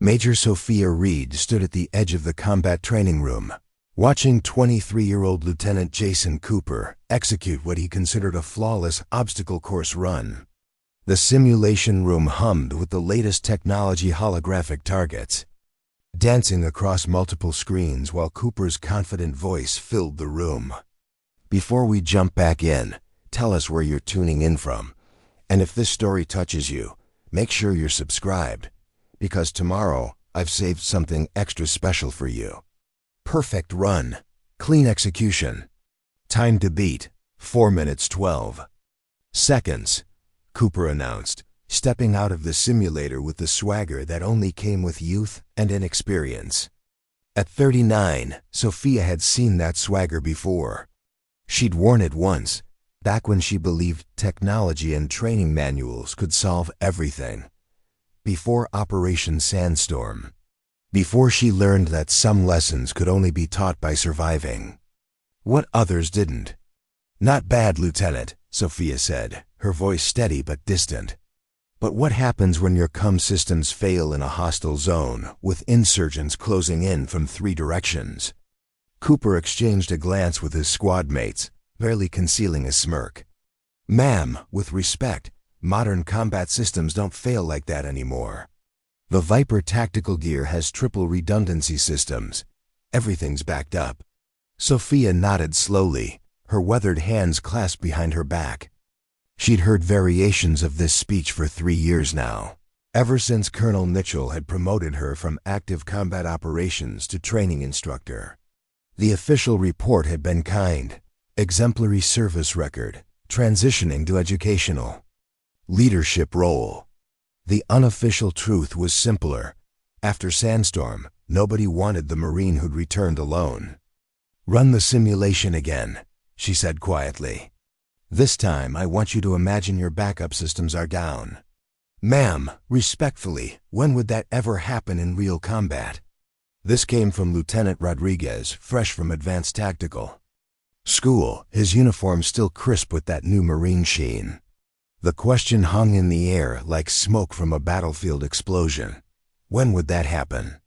Major Sophia Reed stood at the edge of the combat training room, watching 23-year-old Lieutenant Jason Cooper execute what he considered a flawless obstacle course run. The simulation room hummed with the latest technology holographic targets, dancing across multiple screens while Cooper's confident voice filled the room. Before we jump back in, tell us where you're tuning in from. And if this story touches you, make sure you're subscribed, because tomorrow I've saved something extra special for you. Perfect run, clean execution. Time to beat, 4 minutes 12 seconds, Cooper announced, stepping out of the simulator with the swagger that only came with youth and inexperience. At 39, Sophia had seen that swagger before. She'd worn it once, back when she believed technology and training manuals could solve everything. Before Operation Sandstorm. Before she learned that some lessons could only be taught by surviving. What others didn't. Not bad, Lieutenant, Sophia said, her voice steady but distant. But what happens when your comm systems fail in a hostile zone, with insurgents closing in from 3 directions? Cooper exchanged a glance with his squad mates, barely concealing a smirk. Ma'am, with respect, modern combat systems don't fail like that anymore. The Viper tactical gear has triple redundancy systems. Everything's backed up. Sophia nodded slowly, her weathered hands clasped behind her back. She'd heard variations of this speech for 3 years now, ever since Colonel Mitchell had promoted her from active combat operations to training instructor. The official report had been kind, exemplary service record, transitioning to educational leadership role. The unofficial truth was simpler. After Sandstorm, nobody wanted the Marine who'd returned alone. Run the simulation again, she said quietly. This time I want you to imagine your backup systems are down. Ma'am, respectfully, when would that ever happen in real combat? This came from Lieutenant Rodriguez, fresh from Advanced Tactical School, his uniform still crisp with that new Marine sheen. The question hung in the air like smoke from a battlefield explosion. When would that happen?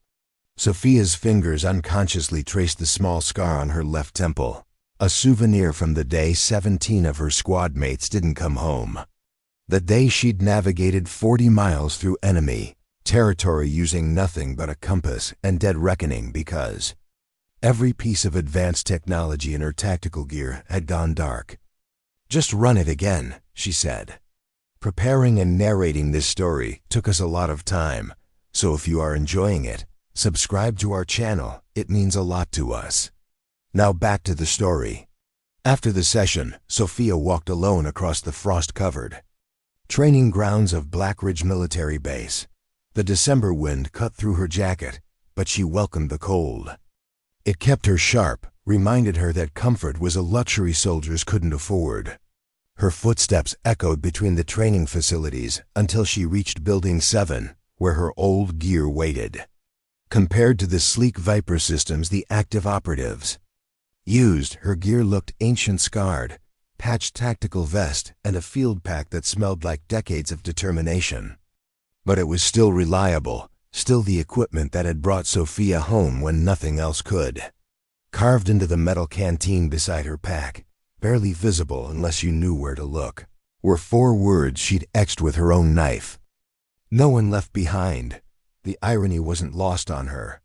Sophia's fingers unconsciously traced the small scar on her left temple, a souvenir from the day 17 of her squad mates didn't come home. The day she'd navigated 40 miles through enemy territory using nothing but a compass and dead reckoning because every piece of advanced technology in her tactical gear had gone dark. Just run it again, she said. Preparing and narrating this story took us a lot of time, so if you are enjoying it, subscribe to our channel, it means a lot to us. Now back to the story. After the session, Sophia walked alone across the frost-covered training grounds of Black Ridge Military Base. The December wind cut through her jacket, but she welcomed the cold. It kept her sharp, reminded her that comfort was a luxury soldiers couldn't afford. Her footsteps echoed between the training facilities until she reached Building 7, where her old gear waited. Compared to the sleek Viper systems the active operatives used, her gear looked ancient, scarred, patched tactical vest and a field pack that smelled like decades of determination. But it was still reliable, still the equipment that had brought Sophia home when nothing else could. Carved into the metal canteen beside her pack, barely visible unless you knew where to look, were 4 words she'd etched with her own knife. No one left behind. The irony wasn't lost on her.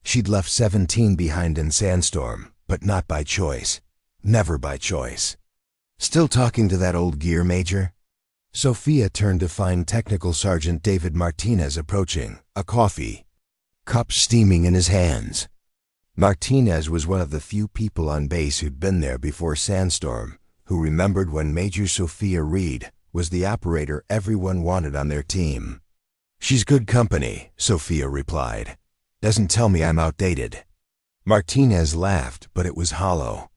She'd left 17 behind in Sandstorm, but not by choice. Never by choice. Still talking to that old gear, Major? Sophia turned to find Technical Sergeant David Martinez approaching, a coffee cup steaming in his hands. Martinez was one of the few people on base who'd been there before Sandstorm, who remembered when Major Sophia Reed was the operator everyone wanted on their team. She's good company, Sophia replied. Doesn't tell me I'm outdated. Martinez laughed, but it was hollow.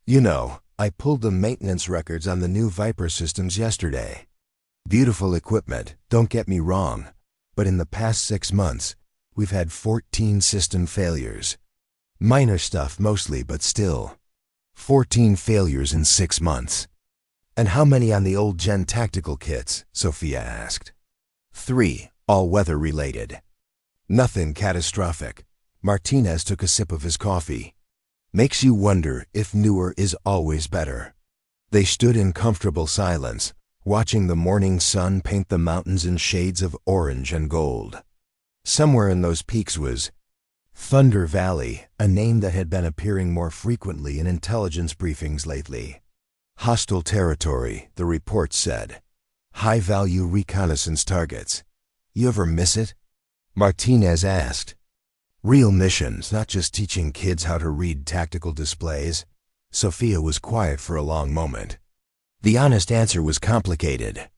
You know, I pulled the maintenance records on the new Viper systems yesterday. Beautiful equipment, don't get me wrong, but in the past 6 months, we've had 14 system failures. Minor stuff mostly, but still. 14 failures in 6 months. And how many on the old gen tactical kits? Sophia asked. 3, all weather related. Nothing catastrophic. Martinez took a sip of his coffee. Makes you wonder if newer is always better. They stood in comfortable silence, watching the morning sun paint the mountains in shades of orange and gold. Somewhere in those peaks was Thunder Valley, a name that had been appearing more frequently in intelligence briefings lately. Hostile territory, the report said. High-value reconnaissance targets. You ever miss it? Martinez asked. Real missions, not just teaching kids how to read tactical displays. Sophia was quiet for a long moment. The honest answer was complicated.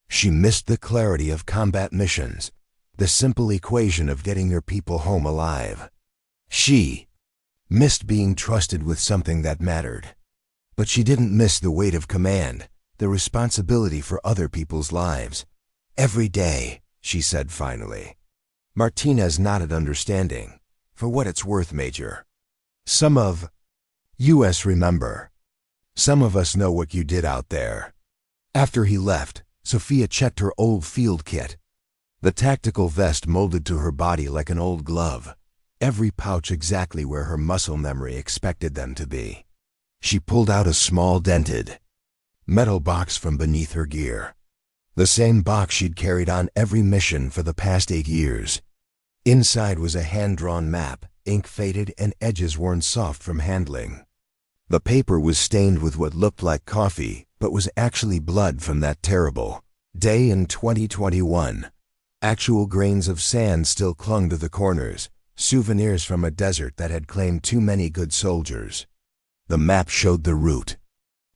She missed the clarity of combat missions, the simple equation of getting your people home alive. She missed being trusted with something that mattered. But she didn't miss the weight of command, the responsibility for other people's lives. Every day, she said finally. Martinez nodded understanding. For what it's worth, Major. Some of us remember. Some of us know what you did out there. After he left, Sophia checked her old field kit. The tactical vest molded to her body like an old glove, every pouch exactly where her muscle memory expected them to be. She pulled out a small dented metal box from beneath her gear. The same box she'd carried on every mission for the past 8 years. Inside was a hand-drawn map, ink faded and edges worn soft from handling. The paper was stained with what looked like coffee, but was actually blood from that terrible day in 2021. Actual grains of sand still clung to the corners, souvenirs from a desert that had claimed too many good soldiers. The map showed the route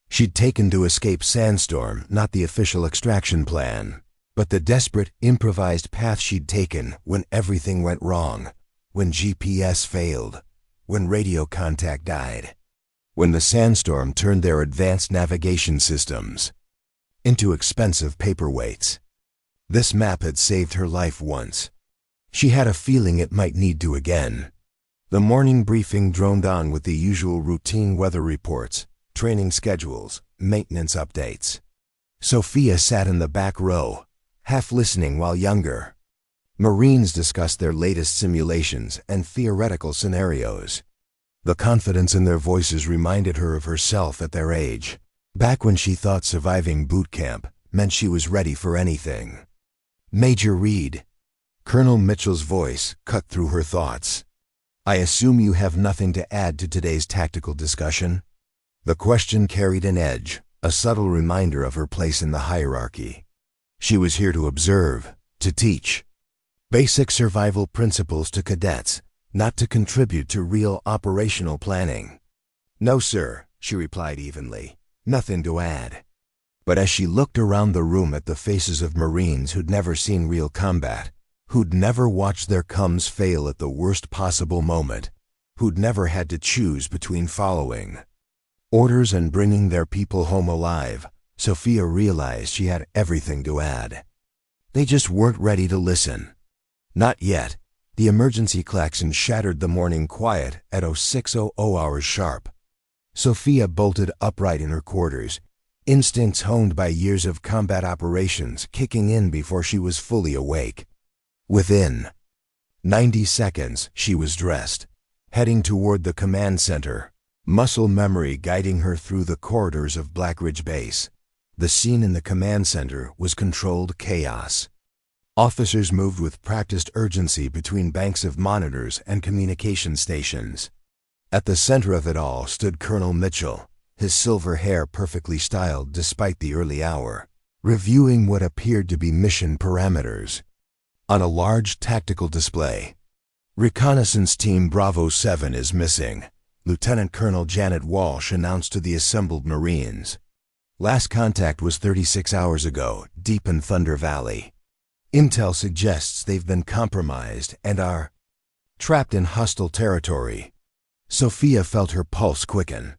she'd taken to escape Sandstorm, not the official extraction plan, but the desperate, improvised path she'd taken when everything went wrong, when GPS failed, when radio contact died, when the Sandstorm turned their advanced navigation systems into expensive paperweights. This map had saved her life once. She had a feeling it might need to again. The morning briefing droned on with the usual routine weather reports, training schedules, maintenance updates. Sophia sat in the back row, half listening while younger. Marines discussed their latest simulations and theoretical scenarios. The confidence in their voices reminded her of herself at their age, back when she thought surviving boot camp meant she was ready for anything. Major Reed. Colonel Mitchell's voice cut through her thoughts. I assume you have nothing to add to today's tactical discussion? The question carried an edge, a subtle reminder of her place in the hierarchy. She was here to observe, to teach basic survival principles to cadets, not to contribute to real operational planning. No, sir, she replied evenly. Nothing to add. But as she looked around the room at the faces of Marines who'd never seen real combat, who'd never watched their comms fail at the worst possible moment, who'd never had to choose between following orders and bringing their people home alive, Sophia realized she had everything to add. They just weren't ready to listen. Not yet. The emergency klaxon shattered the morning quiet at 0600 hours sharp. Sophia bolted upright in her quarters, instincts honed by years of combat operations kicking in before she was fully awake. Within 90 seconds, she was dressed, heading toward the command center, muscle memory guiding her through the corridors of Black Ridge Base. The scene in the command center was controlled chaos. Officers moved with practiced urgency between banks of monitors and communication stations. At the center of it all stood Colonel Mitchell, his silver hair perfectly styled despite the early hour, reviewing what appeared to be mission parameters. On a large tactical display, Reconnaissance Team Bravo 7 is missing, Lieutenant Colonel Janet Walsh announced to the assembled Marines. Last contact was 36 hours ago, deep in Thunder Valley. Intel suggests they've been compromised and are trapped in hostile territory. Sophia felt her pulse quicken.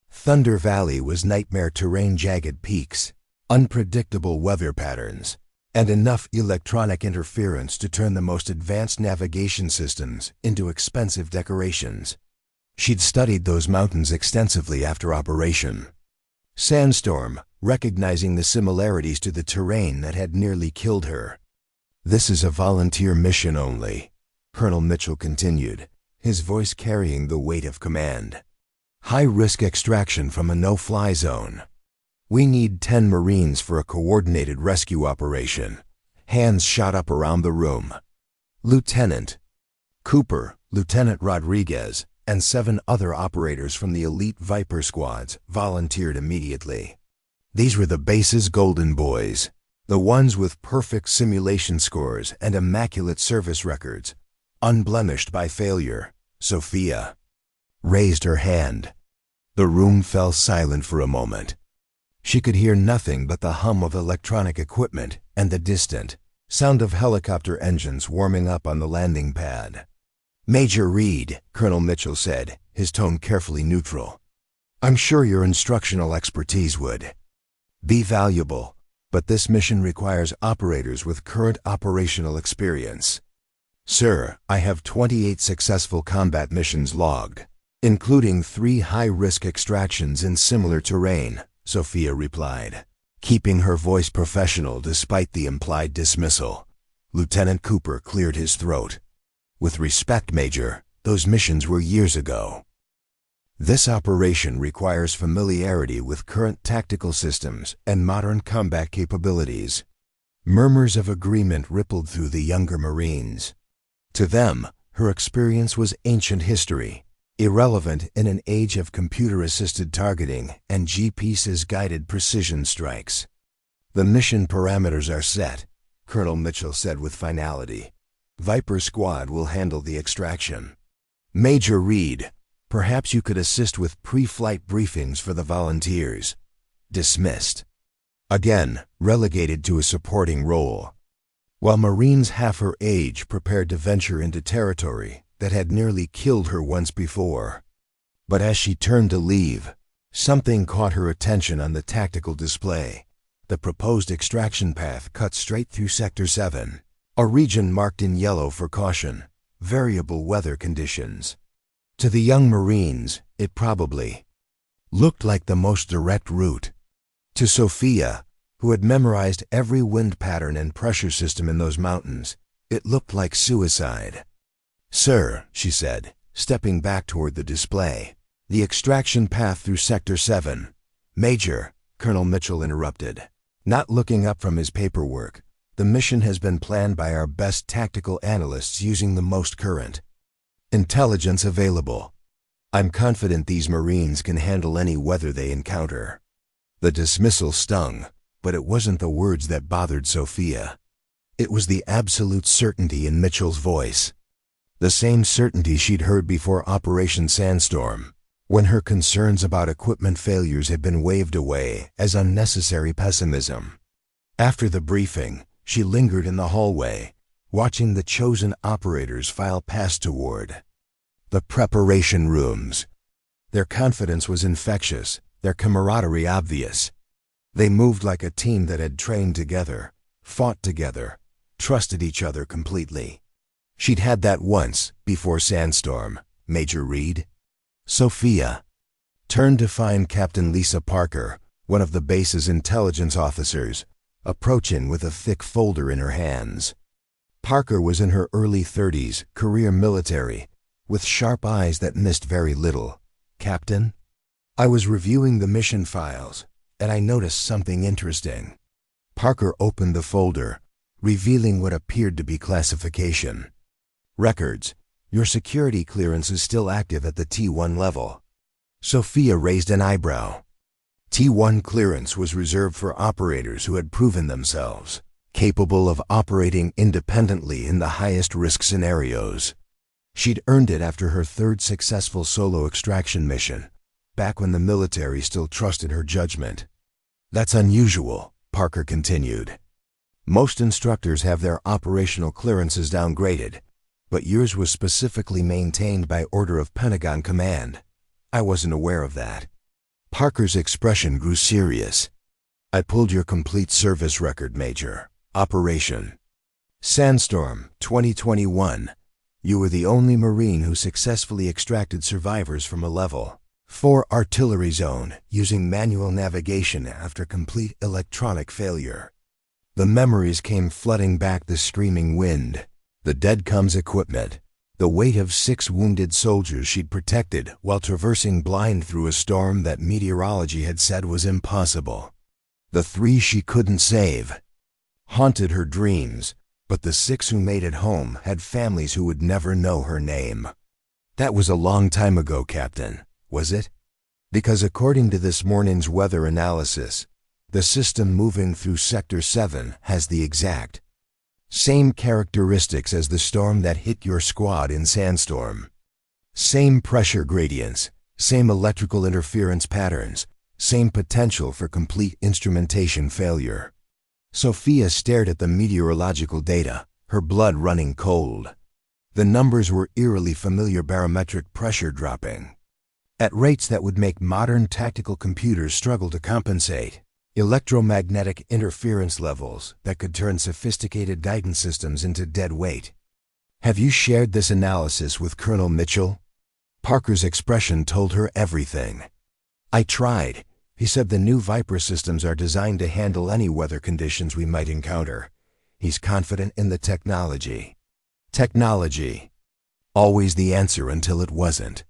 Thunder Valley was nightmare terrain, jagged peaks, unpredictable weather patterns, and enough electronic interference to turn the most advanced navigation systems into expensive decorations. She'd studied those mountains extensively after Operation Sandstorm, recognizing the similarities to the terrain that had nearly killed her. This is a volunteer mission only. Colonel Mitchell continued, his voice carrying the weight of command. High-risk extraction from a no-fly zone. We need 10 Marines for a coordinated rescue operation. Hands shot up around the room. Lieutenant Cooper, Lieutenant Rodriguez, and 7 other operators from the elite Viper squads volunteered immediately. These were the base's golden boys, the ones with perfect simulation scores and immaculate service records, unblemished by failure. Sophia raised her hand. The room fell silent for a moment. She could hear nothing but the hum of electronic equipment and the distant sound of helicopter engines warming up on the landing pad. Major Reed, Colonel Mitchell said, his tone carefully neutral. I'm sure your instructional expertise would be valuable, but this mission requires operators with current operational experience. Sir, I have 28 successful combat missions logged, including 3 high-risk extractions in similar terrain, Sophia replied, keeping her voice professional despite the implied dismissal. Lieutenant Cooper cleared his throat. With respect, Major, those missions were years ago. This operation requires familiarity with current tactical systems and modern combat capabilities. Murmurs of agreement rippled through the younger Marines. To them, her experience was ancient history, irrelevant in an age of computer-assisted targeting and GPS-guided precision strikes. The mission parameters are set, Colonel Mitchell said with finality. Viper Squad will handle the extraction. Major Reed, perhaps you could assist with pre-flight briefings for the volunteers. Dismissed. Again, relegated to a supporting role. While Marines half her age prepared to venture into territory that had nearly killed her once before. But as she turned to leave, something caught her attention on the tactical display. The proposed extraction path cut straight through Sector 7, a region marked in yellow for caution, variable weather conditions. To the young Marines, it probably looked like the most direct route. To Sophia, who had memorized every wind pattern and pressure system in those mountains, it looked like suicide. Sir, she said, stepping back toward the display, the extraction path through Sector 7. Major, Colonel Mitchell interrupted, not looking up from his paperwork. The mission has been planned by our best tactical analysts using the most current intelligence available. I'm confident these Marines can handle any weather they encounter. The dismissal stung, but it wasn't the words that bothered Sophia. It was the absolute certainty in Mitchell's voice. The same certainty she'd heard before Operation Sandstorm, when her concerns about equipment failures had been waved away as unnecessary pessimism. After the briefing, she lingered in the hallway, watching the chosen operators file past toward the preparation rooms. Their confidence was infectious, their camaraderie obvious. They moved like a team that had trained together, fought together, trusted each other completely. She'd had that once, before Sandstorm, Major Reed. Sophia turned to find Captain Lisa Parker, one of the base's intelligence officers, approaching with a thick folder in her hands. Parker was in her early 30s, career military, with sharp eyes that missed very little. Captain? I was reviewing the mission files, and I noticed something interesting. Parker opened the folder, revealing what appeared to be classification. Records. Your security clearance is still active at the T1 level. Sophia raised an eyebrow. T1 clearance was reserved for operators who had proven themselves capable of operating independently in the highest risk scenarios. She'd earned it after her 3rd successful solo extraction mission, back when the military still trusted her judgment. That's unusual, Parker continued. Most instructors have their operational clearances downgraded, but yours was specifically maintained by order of Pentagon Command. I wasn't aware of that. Parker's expression grew serious. I pulled your complete service record, Major. Operation Sandstorm 2021. You were the only Marine who successfully extracted survivors from a level 4 artillery zone using manual navigation after complete electronic failure. The memories came flooding back the streaming wind. The dead comm's equipment, the weight of 6 wounded soldiers she'd protected while traversing blind through a storm that meteorology had said was impossible. The 3 she couldn't save haunted her dreams, but the 6 who made it home had families who would never know her name. That was a long time ago, Captain, was it? Because according to this morning's weather analysis, the system moving through Sector 7 has the exact same characteristics as the storm that hit your squad in Sandstorm. Same pressure gradients, same electrical interference patterns, same potential for complete instrumentation failure. Sophia stared at the meteorological data, her blood running cold. The numbers were eerily familiar: barometric pressure dropping at rates that would make modern tactical computers struggle to compensate. Electromagnetic interference levels that could turn sophisticated guidance systems into dead weight. Have you shared this analysis with Colonel Mitchell? Parker's expression told her everything. I tried. He said the new Viper systems are designed to handle any weather conditions we might encounter. He's confident in the technology. Technology. Always the answer until it wasn't.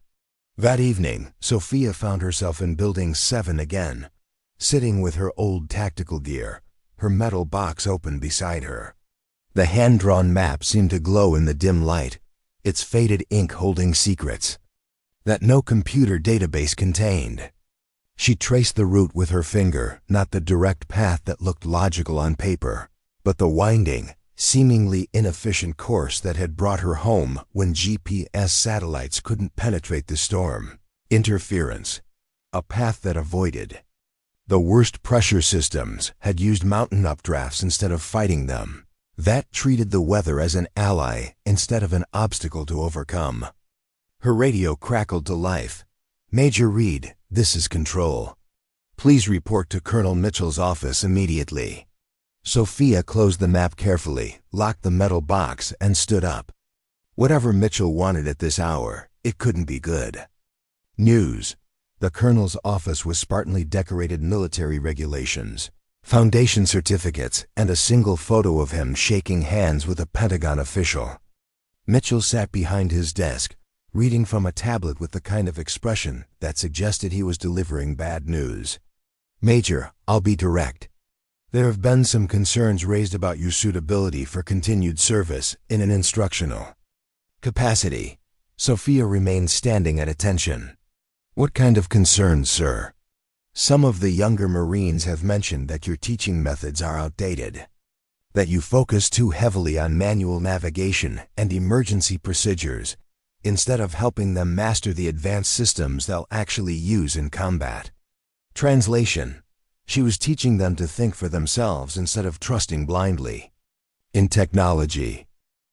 That evening, Sophia found herself in Building 7 again, sitting with her old tactical gear, her metal box open beside her. The hand-drawn map seemed to glow in the dim light, its faded ink holding secrets that no computer database contained. She traced the route with her finger, not the direct path that looked logical on paper, but the winding, seemingly inefficient course that had brought her home when GPS satellites couldn't penetrate the storm. Interference. A path that avoided. The worst pressure systems had used mountain updrafts instead of fighting them. That treated the weather as an ally instead of an obstacle to overcome. Her radio crackled to life. Major Reed, this is Control. Please report to Colonel Mitchell's office immediately. Sophia closed the map carefully, locked the metal box, and stood up. Whatever Mitchell wanted at this hour, it couldn't be good. News. The Colonel's office was spartanly decorated: military regulations, foundation certificates, and a single photo of him shaking hands with a Pentagon official. Mitchell sat behind his desk, reading from a tablet with the kind of expression that suggested he was delivering bad news. Major, I'll be direct. There have been some concerns raised about your suitability for continued service in an instructional capacity. Sophia remained standing at attention. What kind of concerns, sir? Some of the younger Marines have mentioned that your teaching methods are outdated, that you focus too heavily on manual navigation and emergency procedures, instead of helping them master the advanced systems they'll actually use in combat. Translation. She was teaching them to think for themselves instead of trusting blindly. In technology.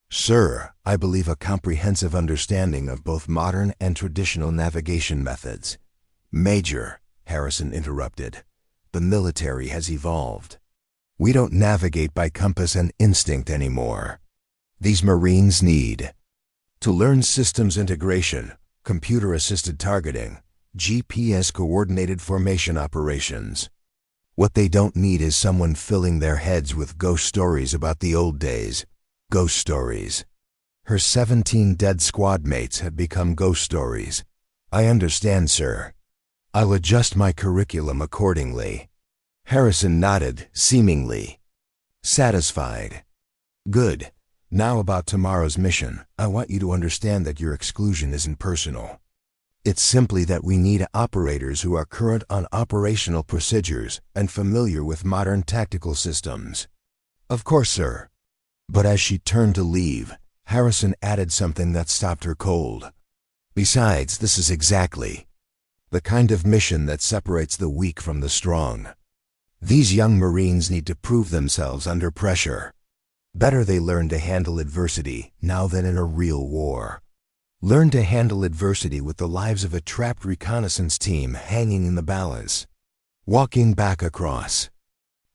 Sir, I believe a comprehensive understanding of both modern and traditional navigation methods. Major, Harrison interrupted, the military has evolved. We don't navigate by compass and instinct anymore. These Marines need to learn systems integration, computer-assisted targeting, GPS-coordinated formation operations. What they don't need is someone filling their heads with ghost stories about the old days. Ghost stories. Her 17 dead squad mates had become ghost stories. I understand, sir. I'll adjust my curriculum accordingly. Harrison nodded, seemingly satisfied. Good. Now about tomorrow's mission, I want you to understand that your exclusion isn't personal. It's simply that we need operators who are current on operational procedures and familiar with modern tactical systems. Of course, sir. But as she turned to leave, Harrison added something that stopped her cold. Besides, this is exactly the kind of mission that separates the weak from the strong. These young Marines need to prove themselves under pressure. Better they learn to handle adversity now than in a real war. Learn to handle adversity with the lives of a trapped reconnaissance team hanging in the balance. Walking back across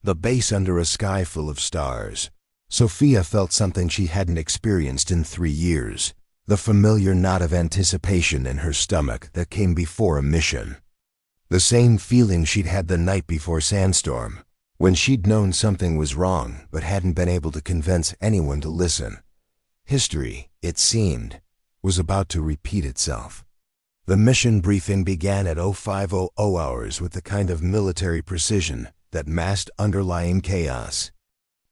the base under a sky full of stars, Sophia felt something she hadn't experienced in 3 years, the familiar knot of anticipation in her stomach that came before a mission. The same feeling she'd had the night before Sandstorm, when she'd known something was wrong but hadn't been able to convince anyone to listen. History, it seemed, was about to repeat itself. The mission briefing began at 0500 hours with the kind of military precision that masked underlying chaos.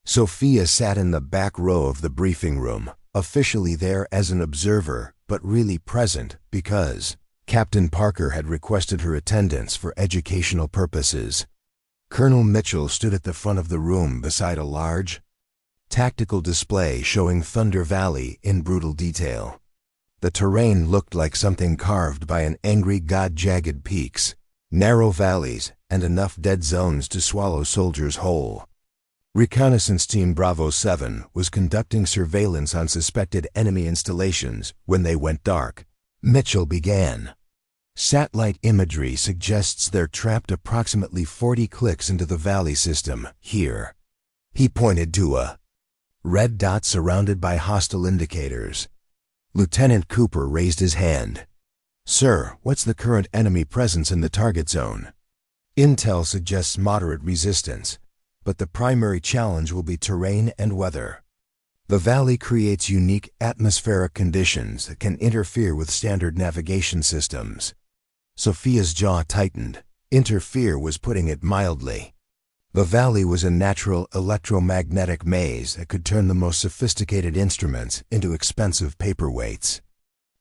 Sophia sat in the back row of the briefing room, officially there as an observer, but really present because Captain Parker had requested her attendance for educational purposes. Colonel Mitchell stood at the front of the room beside a large, tactical display showing Thunder Valley in brutal detail. The terrain looked like something carved by an angry god. Jagged peaks, narrow valleys, and enough dead zones to swallow soldiers whole. Reconnaissance Team Bravo 7 was conducting surveillance on suspected enemy installations when they went dark. Mitchell began. Satellite imagery suggests they're trapped approximately 40 clicks into the valley system, here. He pointed to a red dot surrounded by hostile indicators. Lieutenant Cooper raised his hand. "Sir, what's the current enemy presence in the target zone?" "Intel suggests moderate resistance, but the primary challenge will be terrain and weather. The valley creates unique atmospheric conditions that can interfere with standard navigation systems." Sophia's jaw tightened. Interfere was putting it mildly. The valley was a natural electromagnetic maze that could turn the most sophisticated instruments into expensive paperweights.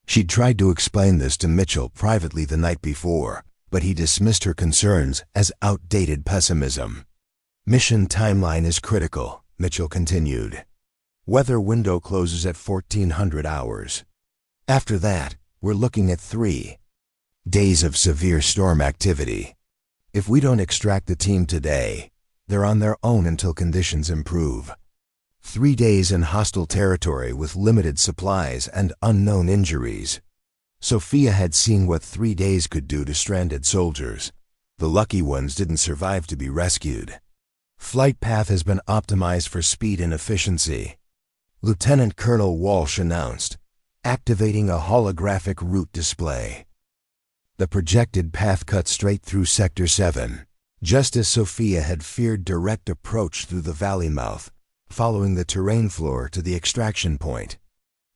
She'd tried to explain this to Mitchell privately the night before, but he dismissed her concerns as outdated pessimism. "Mission timeline is critical," Mitchell continued. "Weather window closes at 1400 hours. After that, we're looking at 3 days of severe storm activity. If we don't extract the team today, they're on their own until conditions improve. 3 days in hostile territory with limited supplies and unknown injuries." Sophia had seen what 3 days could do to stranded soldiers. The lucky ones didn't survive to be rescued. "Flight path has been optimized for speed and efficiency," Lieutenant Colonel Walsh announced, activating a holographic route display. The projected path cut straight through Sector 7, just as Sophia had feared. Direct approach through the valley mouth, following the terrain floor to the extraction point.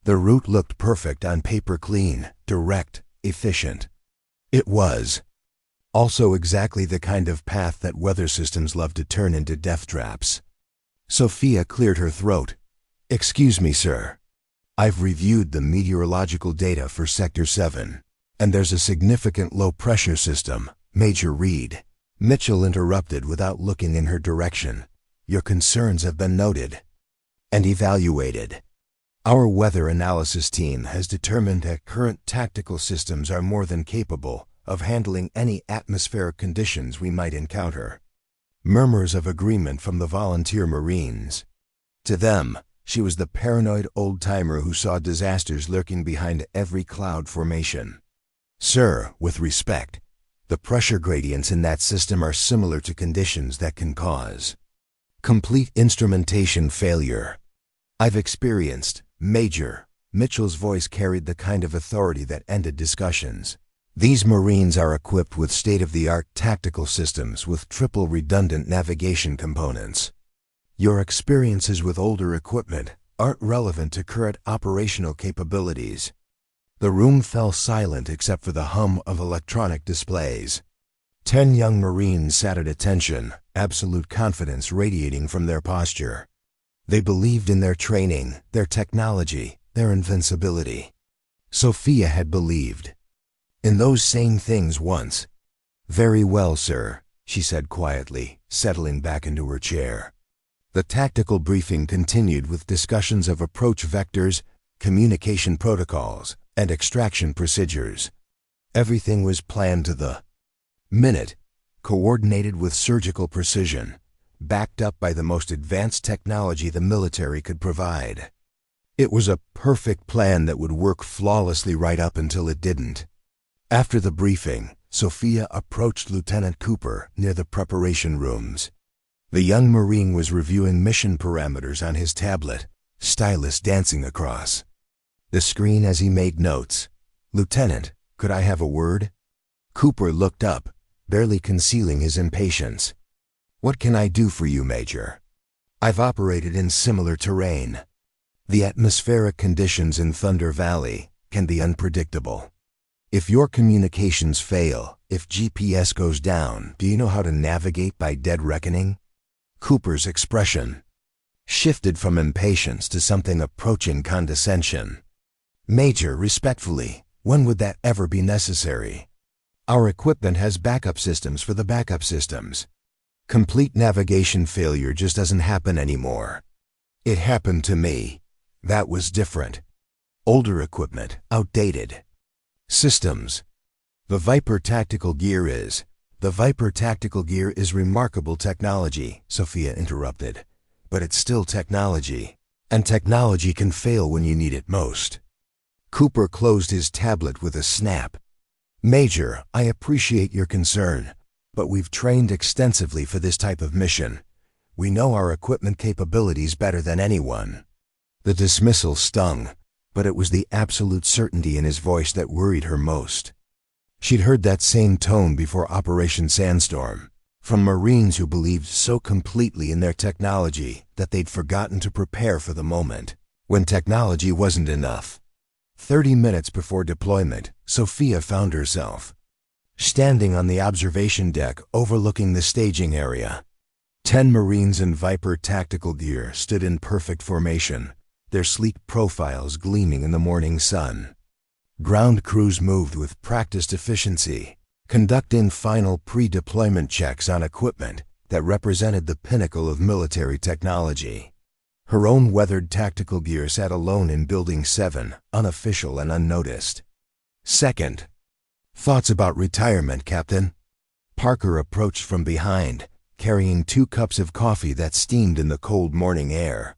The route looked perfect on paper, clean, direct, efficient. It was also exactly the kind of path that weather systems love to turn into death traps. Sophia cleared her throat. "Excuse me, sir. I've reviewed the meteorological data for Sector 7, and there's a significant low-pressure system, Major Reed." Mitchell interrupted without looking in her direction. "Your concerns have been noted and evaluated. Our weather analysis team has determined that current tactical systems are more than capable of handling any atmospheric conditions we might encounter." Murmurs of agreement from the volunteer Marines. To them, she was the paranoid old-timer who saw disasters lurking behind every cloud formation. "Sir, with respect, the pressure gradients in that system are similar to conditions that can cause complete instrumentation failure. I've experienced, Major." Mitchell's voice carried the kind of authority that ended discussions. "These Marines are equipped with state-of-the-art tactical systems with triple redundant navigation components. Your experiences with older equipment aren't relevant to current operational capabilities." The room fell silent except for the hum of electronic displays. 10 young Marines sat at attention, absolute confidence radiating from their posture. They believed in their training, their technology, their invincibility. Sophia had believed in those same things once. "Very well, sir," she said quietly, settling back into her chair. The tactical briefing continued with discussions of approach vectors, communication protocols, and extraction procedures. Everything was planned to the minute, coordinated with surgical precision, backed up by the most advanced technology the military could provide. It was a perfect plan that would work flawlessly right up until it didn't. After the briefing, Sophia approached Lieutenant Cooper near the preparation rooms. The young Marine was reviewing mission parameters on his tablet, stylus dancing across the screen as he made notes. "Lieutenant, could I have a word?" Cooper looked up, barely concealing his impatience. "What can I do for you, Major? I've operated in similar terrain." The atmospheric conditions in Thunder Valley can be unpredictable. If your communications fail, if GPS goes down, do you know how to navigate by dead reckoning? Cooper's expression shifted from impatience to something approaching condescension. Major, respectfully, when would that ever be necessary? Our equipment has backup systems for the backup systems. Complete navigation failure just doesn't happen anymore. It happened to me. That was different. Older equipment, outdated. Systems. The Viper tactical gear is remarkable technology, Sophia interrupted. But it's still technology. And technology can fail when you need it most. Cooper closed his tablet with a snap. Major, I appreciate your concern, but we've trained extensively for this type of mission. We know our equipment capabilities better than anyone. The dismissal stung, but it was the absolute certainty in his voice that worried her most. She'd heard that same tone before Operation Sandstorm, from Marines who believed so completely in their technology that they'd forgotten to prepare for the moment, when technology wasn't enough. 30 minutes before deployment, Sophia found herself standing on the observation deck overlooking the staging area. 10 Marines in Viper tactical gear stood in perfect formation, their sleek profiles gleaming in the morning sun. Ground crews moved with practiced efficiency, conducting final pre-deployment checks on equipment that represented the pinnacle of military technology. Her own weathered tactical gear sat alone in Building 7, unofficial and unnoticed. Second, thoughts about retirement, Captain? Parker approached from behind, carrying 2 cups of coffee that steamed in the cold morning air.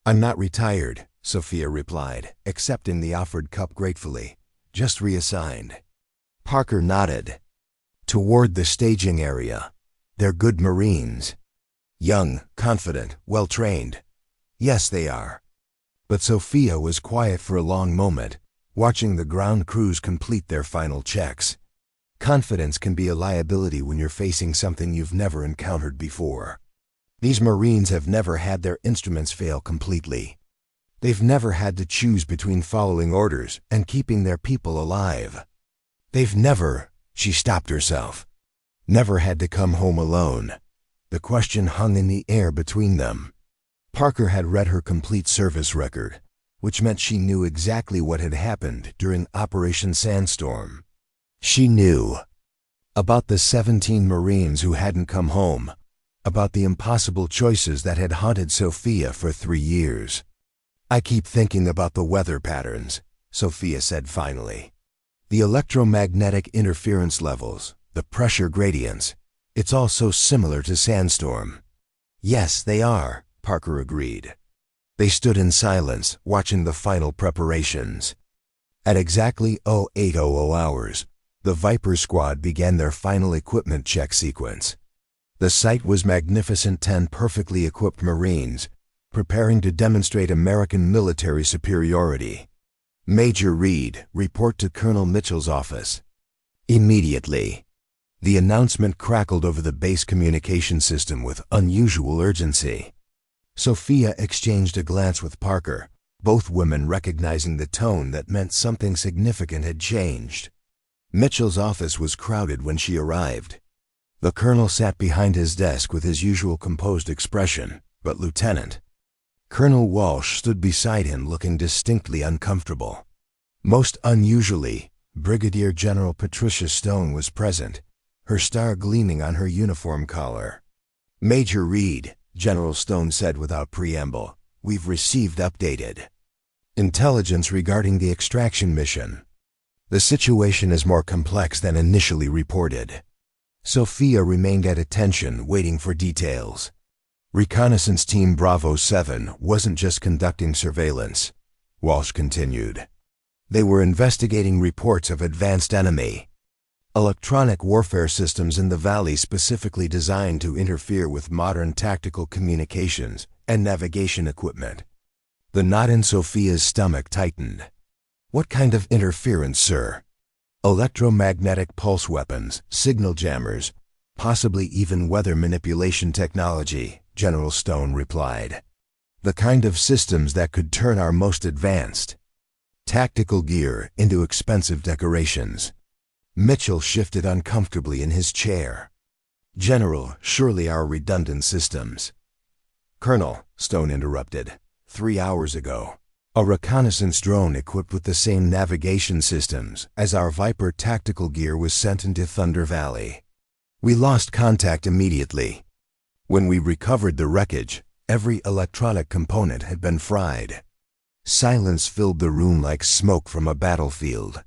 I'm not retired, Sophia replied, accepting the offered cup gratefully. Just reassigned. Parker nodded. Toward the staging area. They're good Marines. Young, confident, well-trained. Yes, they are. But Sophia was quiet for a long moment, watching the ground crews complete their final checks. Confidence can be a liability when you're facing something you've never encountered before. These Marines have never had their instruments fail completely. They've never had to choose between following orders and keeping their people alive. They've never, she stopped herself, never had to come home alone. The question hung in the air between them. Parker had read her complete service record, which meant she knew exactly what had happened during Operation Sandstorm. She knew about the 17 Marines who hadn't come home, about the impossible choices that had haunted Sophia for 3 years. I keep thinking about the weather patterns, Sophia said finally. The electromagnetic interference levels, the pressure gradients, it's all so similar to Sandstorm. Yes, they are, Parker agreed. They stood in silence, watching the final preparations. At exactly 0800 hours, the Viper squad began their final equipment check sequence. The sight was magnificent. 10 perfectly equipped Marines, preparing to demonstrate American military superiority. Major Reed, report to Colonel Mitchell's office. Immediately. The announcement crackled over the base communication system with unusual urgency. Sophia exchanged a glance with Parker, both women recognizing the tone that meant something significant had changed. Mitchell's office was crowded when she arrived. The colonel sat behind his desk with his usual composed expression, but Lieutenant Colonel Walsh stood beside him looking distinctly uncomfortable. Most unusually, Brigadier General Patricia Stone was present, her star gleaming on her uniform collar. Major Reed, General Stone said without preamble, we've received updated intelligence regarding the extraction mission. The situation is more complex than initially reported. Sophia remained at attention, waiting for details. Reconnaissance Team Bravo 7 wasn't just conducting surveillance, Walsh continued. They were investigating reports of advanced enemy electronic warfare systems in the valley specifically designed to interfere with modern tactical communications and navigation equipment. The knot in Sophia's stomach tightened. What kind of interference, sir? Electromagnetic pulse weapons, signal jammers, possibly even weather manipulation technology, General Stone replied. The kind of systems that could turn our most advanced tactical gear into expensive decorations. Mitchell shifted uncomfortably in his chair. General, surely our redundant systems. Colonel, Stone interrupted. 3 hours ago, a reconnaissance drone equipped with the same navigation systems as our Viper tactical gear was sent into Thunder Valley. We lost contact immediately. When we recovered the wreckage, every electronic component had been fried. Silence filled the room like smoke from a battlefield.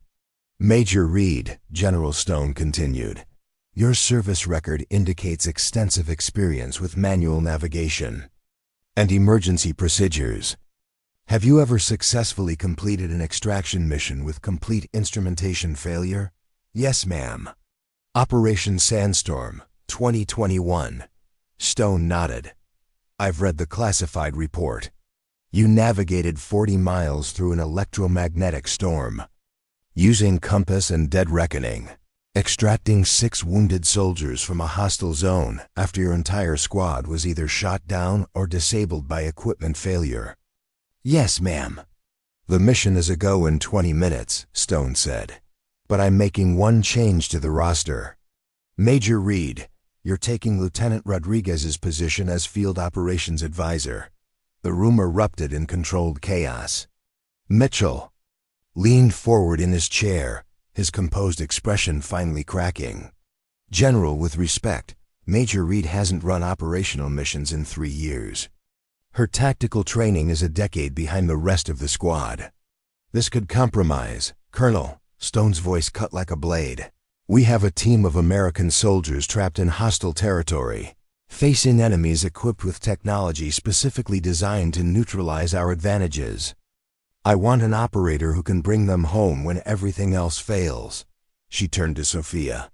Major Reed, General Stone continued, your service record indicates extensive experience with manual navigation and emergency procedures. Have you ever successfully completed an extraction mission with complete instrumentation failure? Yes, ma'am. Operation Sandstorm, 2021. Stone nodded. I've read the classified report. You navigated 40 miles through an electromagnetic storm, using compass and dead reckoning, extracting 6 wounded soldiers from a hostile zone after your entire squad was either shot down or disabled by equipment failure. Yes, ma'am. The mission is a go in 20 minutes, Stone said. But I'm making one change to the roster. Major Reed, you're taking Lieutenant Rodriguez's position as Field Operations Advisor. The room erupted in controlled chaos. Mitchell leaned forward in his chair, his composed expression finally cracking. General, with respect, Major Reed hasn't run operational missions in 3 years. Her tactical training is a decade behind the rest of the squad. This could compromise. Colonel, Stone's voice cut like a blade. We have a team of American soldiers trapped in hostile territory, facing enemies equipped with technology specifically designed to neutralize our advantages. I want an operator who can bring them home when everything else fails. She turned to Sophia.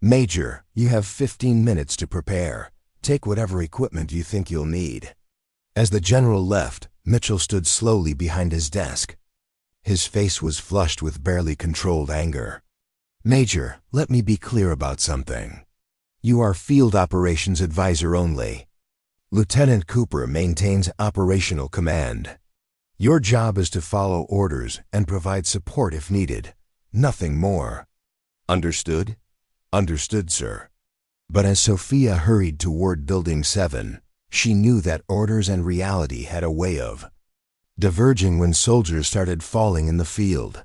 Major, you have 15 minutes to prepare. Take whatever equipment you think you'll need. As the general left, Mitchell stood slowly behind his desk. His face was flushed with barely controlled anger. Major, let me be clear about something. You are Field Operations Advisor only. Lieutenant Cooper maintains operational command. Your job is to follow orders and provide support if needed. Nothing more. Understood? Understood, sir. But as Sophia hurried toward Building 7, she knew that orders and reality had a way of diverging when soldiers started falling in the field.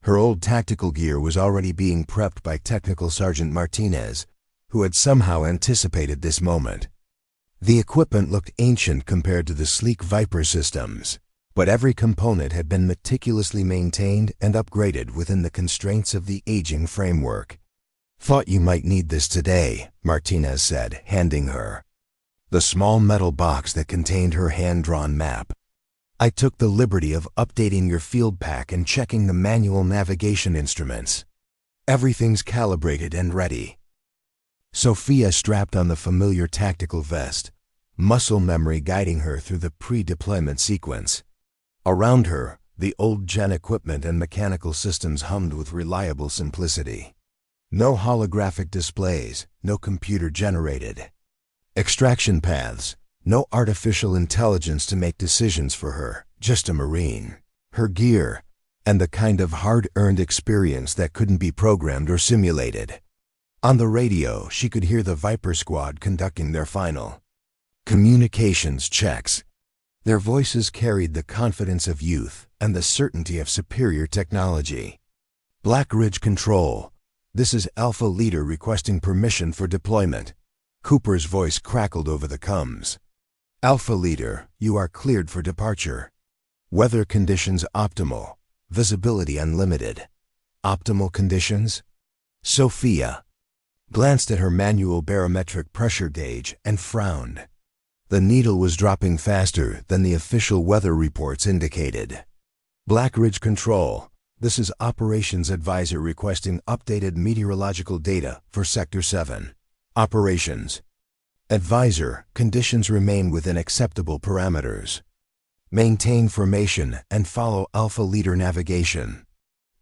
Her old tactical gear was already being prepped by Technical Sergeant Martinez, who had somehow anticipated this moment. The equipment looked ancient compared to the sleek Viper systems, but every component had been meticulously maintained and upgraded within the constraints of the aging framework. Thought you might need this today, Martinez said, handing her the small metal box that contained her hand-drawn map. I took the liberty of updating your field pack and checking the manual navigation instruments. Everything's calibrated and ready. Sophia strapped on the familiar tactical vest, muscle memory guiding her through the pre-deployment sequence. Around her, the old-gen equipment and mechanical systems hummed with reliable simplicity. No holographic displays, no computer-generated extraction paths, no artificial intelligence to make decisions for her, just a Marine, her gear, and the kind of hard-earned experience that couldn't be programmed or simulated. On the radio, she could hear the Viper squad conducting their final communications checks. Their voices carried the confidence of youth and the certainty of superior technology. Black Ridge Control, this is Alpha Leader requesting permission for deployment. Cooper's voice crackled over the comms. Alpha Leader, you are cleared for departure. Weather conditions optimal. Visibility unlimited. Optimal conditions? Sophia glanced at her manual barometric pressure gauge and frowned. The needle was dropping faster than the official weather reports indicated. Black Ridge Control, this is Operations Advisor requesting updated meteorological data for Sector 7. Operations. Advisor, conditions remain within acceptable parameters. Maintain formation and follow Alpha Leader navigation.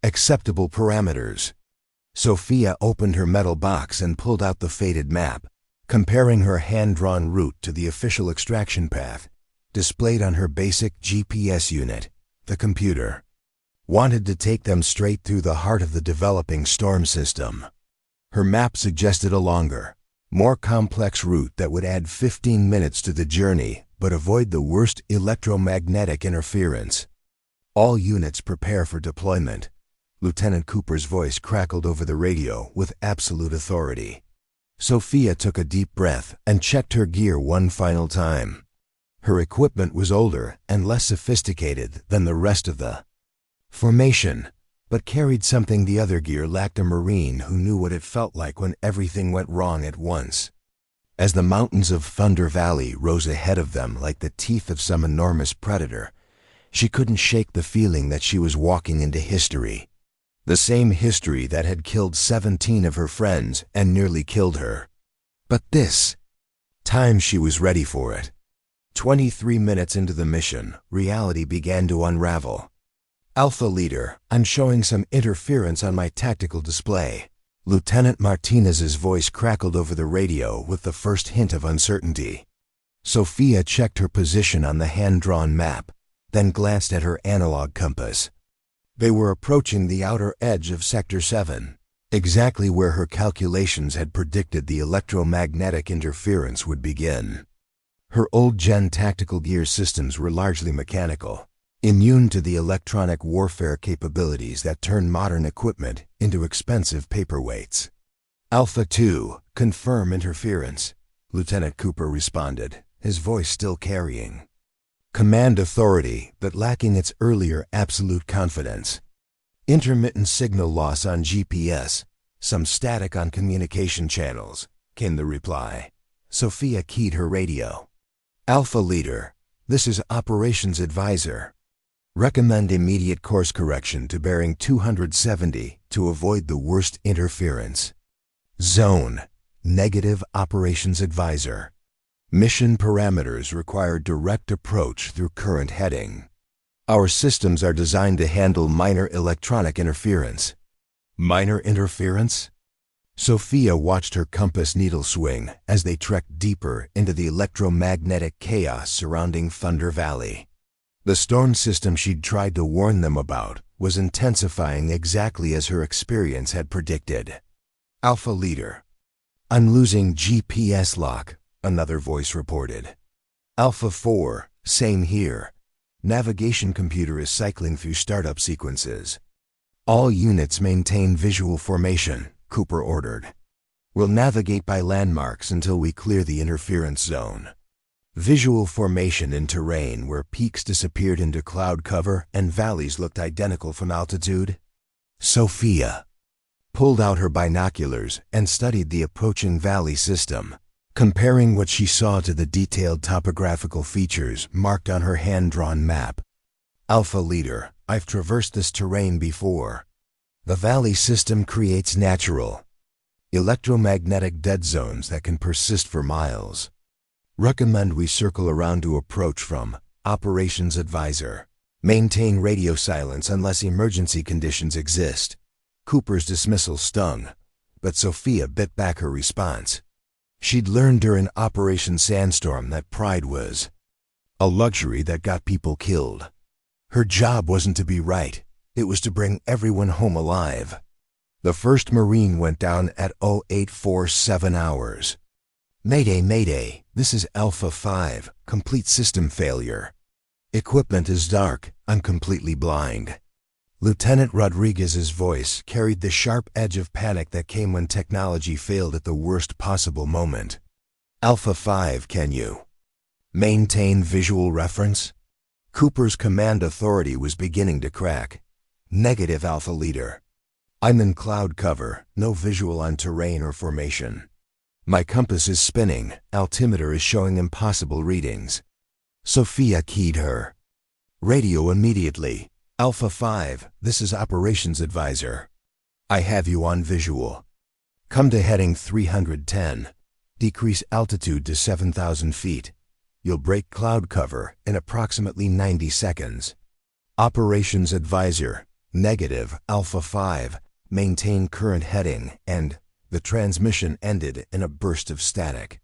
Acceptable parameters. Sophia opened her metal box and pulled out the faded map, comparing her hand-drawn route to the official extraction path. displayed on her basic GPS unit, the computer. Wanted to take them straight through the heart of the developing storm system. Her map suggested a longer, more complex route that would add 15 minutes to the journey but avoid the worst electromagnetic interference. All units prepare for deployment. Lieutenant Cooper's voice crackled over the radio with absolute authority. Sophia took a deep breath and checked her gear one final time. Her equipment was older and less sophisticated than the rest of the formation, but carried something the other gear lacked: a Marine who knew what it felt like when everything went wrong at once. As the mountains of Thunder Valley rose ahead of them like the teeth of some enormous predator, she couldn't shake the feeling that she was walking into history. The same history that had killed 17 of her friends and nearly killed her. But this time she was ready for it. 23 minutes into the mission, reality began to unravel. Alpha Leader, I'm showing some interference on my tactical display. Lieutenant Martinez's voice crackled over the radio with the first hint of uncertainty. Sophia checked her position on the hand-drawn map, then glanced at her analog compass. They were approaching the outer edge of Sector 7, exactly where her calculations had predicted the electromagnetic interference would begin. Her old-gen tactical gear systems were largely mechanical, immune to the electronic warfare capabilities that turn modern equipment into expensive paperweights. Alpha 2, confirm interference, Lieutenant Cooper responded, his voice still carrying command authority but lacking its earlier absolute confidence. Intermittent signal loss on GPS, some static on communication channels, came the reply. Sophia keyed her radio. Alpha Leader, this is Operations Advisor. Recommend immediate course correction to bearing 270 to avoid the worst interference. Zone, negative Operations Advisor. Mission parameters require direct approach through current heading. Our systems are designed to handle minor electronic interference. Minor interference? Sophia watched her compass needle swing as they trekked deeper into the electromagnetic chaos surrounding Thunder Valley. The storm system she'd tried to warn them about was intensifying exactly as her experience had predicted. Alpha Leader, I'm losing GPS lock, another voice reported. Alpha 4, same here. Navigation computer is cycling through startup sequences. All units maintain visual formation, Cooper ordered. We'll navigate by landmarks until we clear the interference zone. Visual formation in terrain where peaks disappeared into cloud cover and valleys looked identical from altitude. Sophia pulled out her binoculars and studied the approaching valley system, comparing what she saw to the detailed topographical features marked on her hand-drawn map. Alpha Leader, I've traversed this terrain before. The valley system creates natural, electromagnetic dead zones that can persist for miles. Recommend we circle around to approach from Operations Advisor. Maintain radio silence unless emergency conditions exist. Cooper's dismissal stung, but Sophia bit back her response. She'd learned during Operation Sandstorm that pride was a luxury that got people killed. Her job wasn't to be right, it was to bring everyone home alive. The first Marine went down at 0847 hours. Mayday, mayday, this is Alpha 5, complete system failure. Equipment is dark, I'm completely blind. Lieutenant Rodriguez's voice carried the sharp edge of panic that came when technology failed at the worst possible moment. Alpha 5, can you maintain visual reference? Cooper's command authority was beginning to crack. Negative, Alpha Leader. I'm in cloud cover, no visual on terrain or formation. My compass is spinning, altimeter is showing impossible readings. Sophia keyed her radio immediately. Alpha 5, this is Operations Advisor. I have you on visual. Come to heading 310. Decrease altitude to 7,000 feet. You'll break cloud cover in approximately 90 seconds. Operations Advisor, negative, Alpha 5, maintain current heading, and the transmission ended in a burst of static.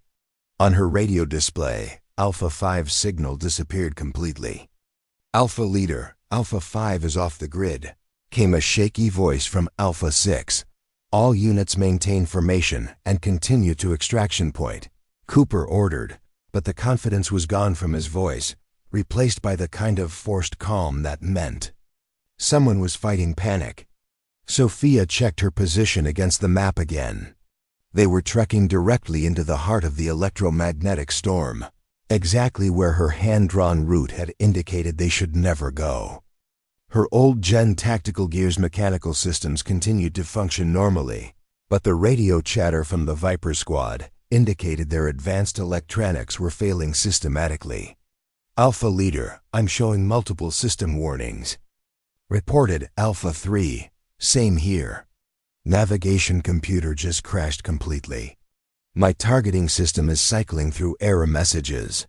On her radio display, Alpha 5's signal disappeared completely. Alpha Leader, Alpha 5 is off the grid, came a shaky voice from Alpha 6. All units maintain formation and continue to extraction point, Cooper ordered, but the confidence was gone from his voice, replaced by the kind of forced calm that meant someone was fighting panic. Sophia checked her position against the map again. They were trekking directly into the heart of the electromagnetic storm, exactly where her hand-drawn route had indicated they should never go. Her old-gen tactical gear's mechanical systems continued to function normally, but the radio chatter from the Viper squad indicated their advanced electronics were failing systematically. Alpha Leader, I'm showing multiple system warnings. Reported Alpha 3, same here. Navigation computer just crashed completely. My targeting system is cycling through error messages.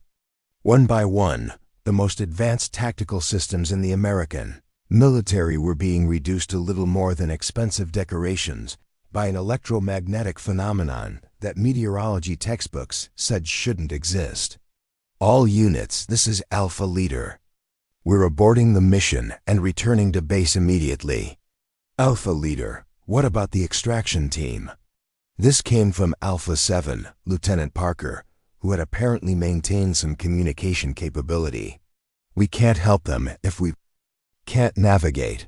One by one, the most advanced tactical systems in the American military were being reduced to little more than expensive decorations by an electromagnetic phenomenon that meteorology textbooks said shouldn't exist. All units, this is Alpha Leader. We're aborting the mission and returning to base immediately. Alpha Leader, what about the extraction team? This came from Alpha 7, Lieutenant Parker, who had apparently maintained some communication capability. We can't help them if we can't navigate.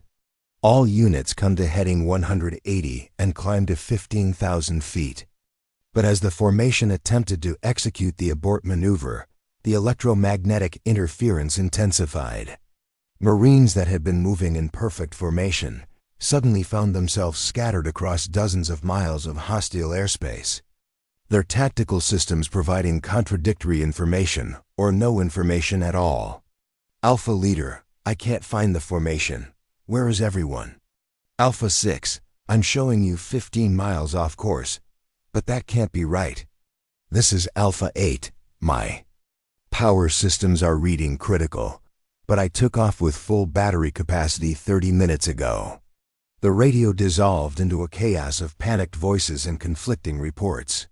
All units come to heading 180 and climb to 15,000 feet. But as the formation attempted to execute the abort maneuver, the electromagnetic interference intensified. Marines that had been moving in perfect formation suddenly found themselves scattered across dozens of miles of hostile airspace. Their tactical systems providing contradictory information or no information at all. Alpha Leader, I can't find the formation. Where is everyone? Alpha 6, I'm showing you 15 miles off course, but that can't be right. This is Alpha 8, my power systems are reading critical, but I took off with full battery capacity 30 minutes ago. The radio dissolved into a chaos of panicked voices and conflicting reports.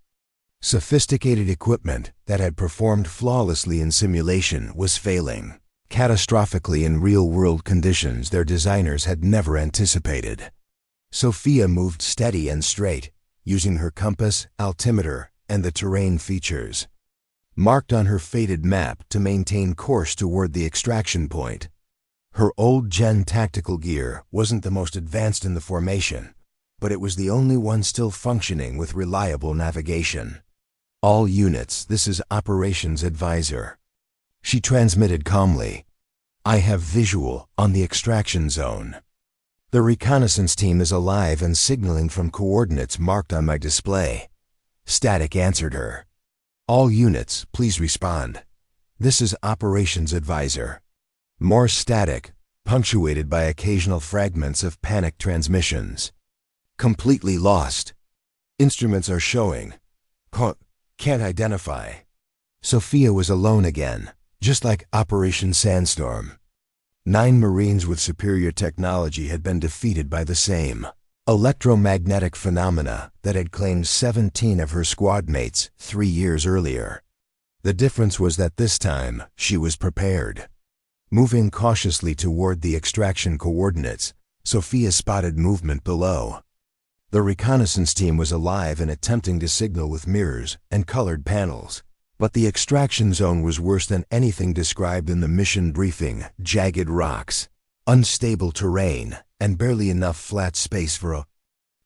Sophisticated equipment that had performed flawlessly in simulation was failing catastrophically in real-world conditions their designers had never anticipated. Sophia moved steady and straight, using her compass, altimeter, and the terrain features marked on her faded map to maintain course toward the extraction point. Her old-gen tactical gear wasn't the most advanced in the formation, but it was the only one still functioning with reliable navigation. All units, this is Operations Advisor. She transmitted calmly. I have visual on the extraction zone. The reconnaissance team is alive and signaling from coordinates marked on my display. Static answered her. All units, please respond. This is Operations Advisor. More static, punctuated by occasional fragments of panicked transmissions. Completely lost. Instruments are showing. Can't identify. Sophia was alone again, just like Operation Sandstorm. 9 Marines with superior technology had been defeated by the same electromagnetic phenomena that had claimed 17 of her squad mates 3 years earlier. The difference was that this time she was prepared. Moving cautiously toward the extraction coordinates, Sophia spotted movement below. The reconnaissance team was alive and attempting to signal with mirrors and colored panels, but the extraction zone was worse than anything described in the mission briefing: jagged rocks, unstable terrain, and barely enough flat space for a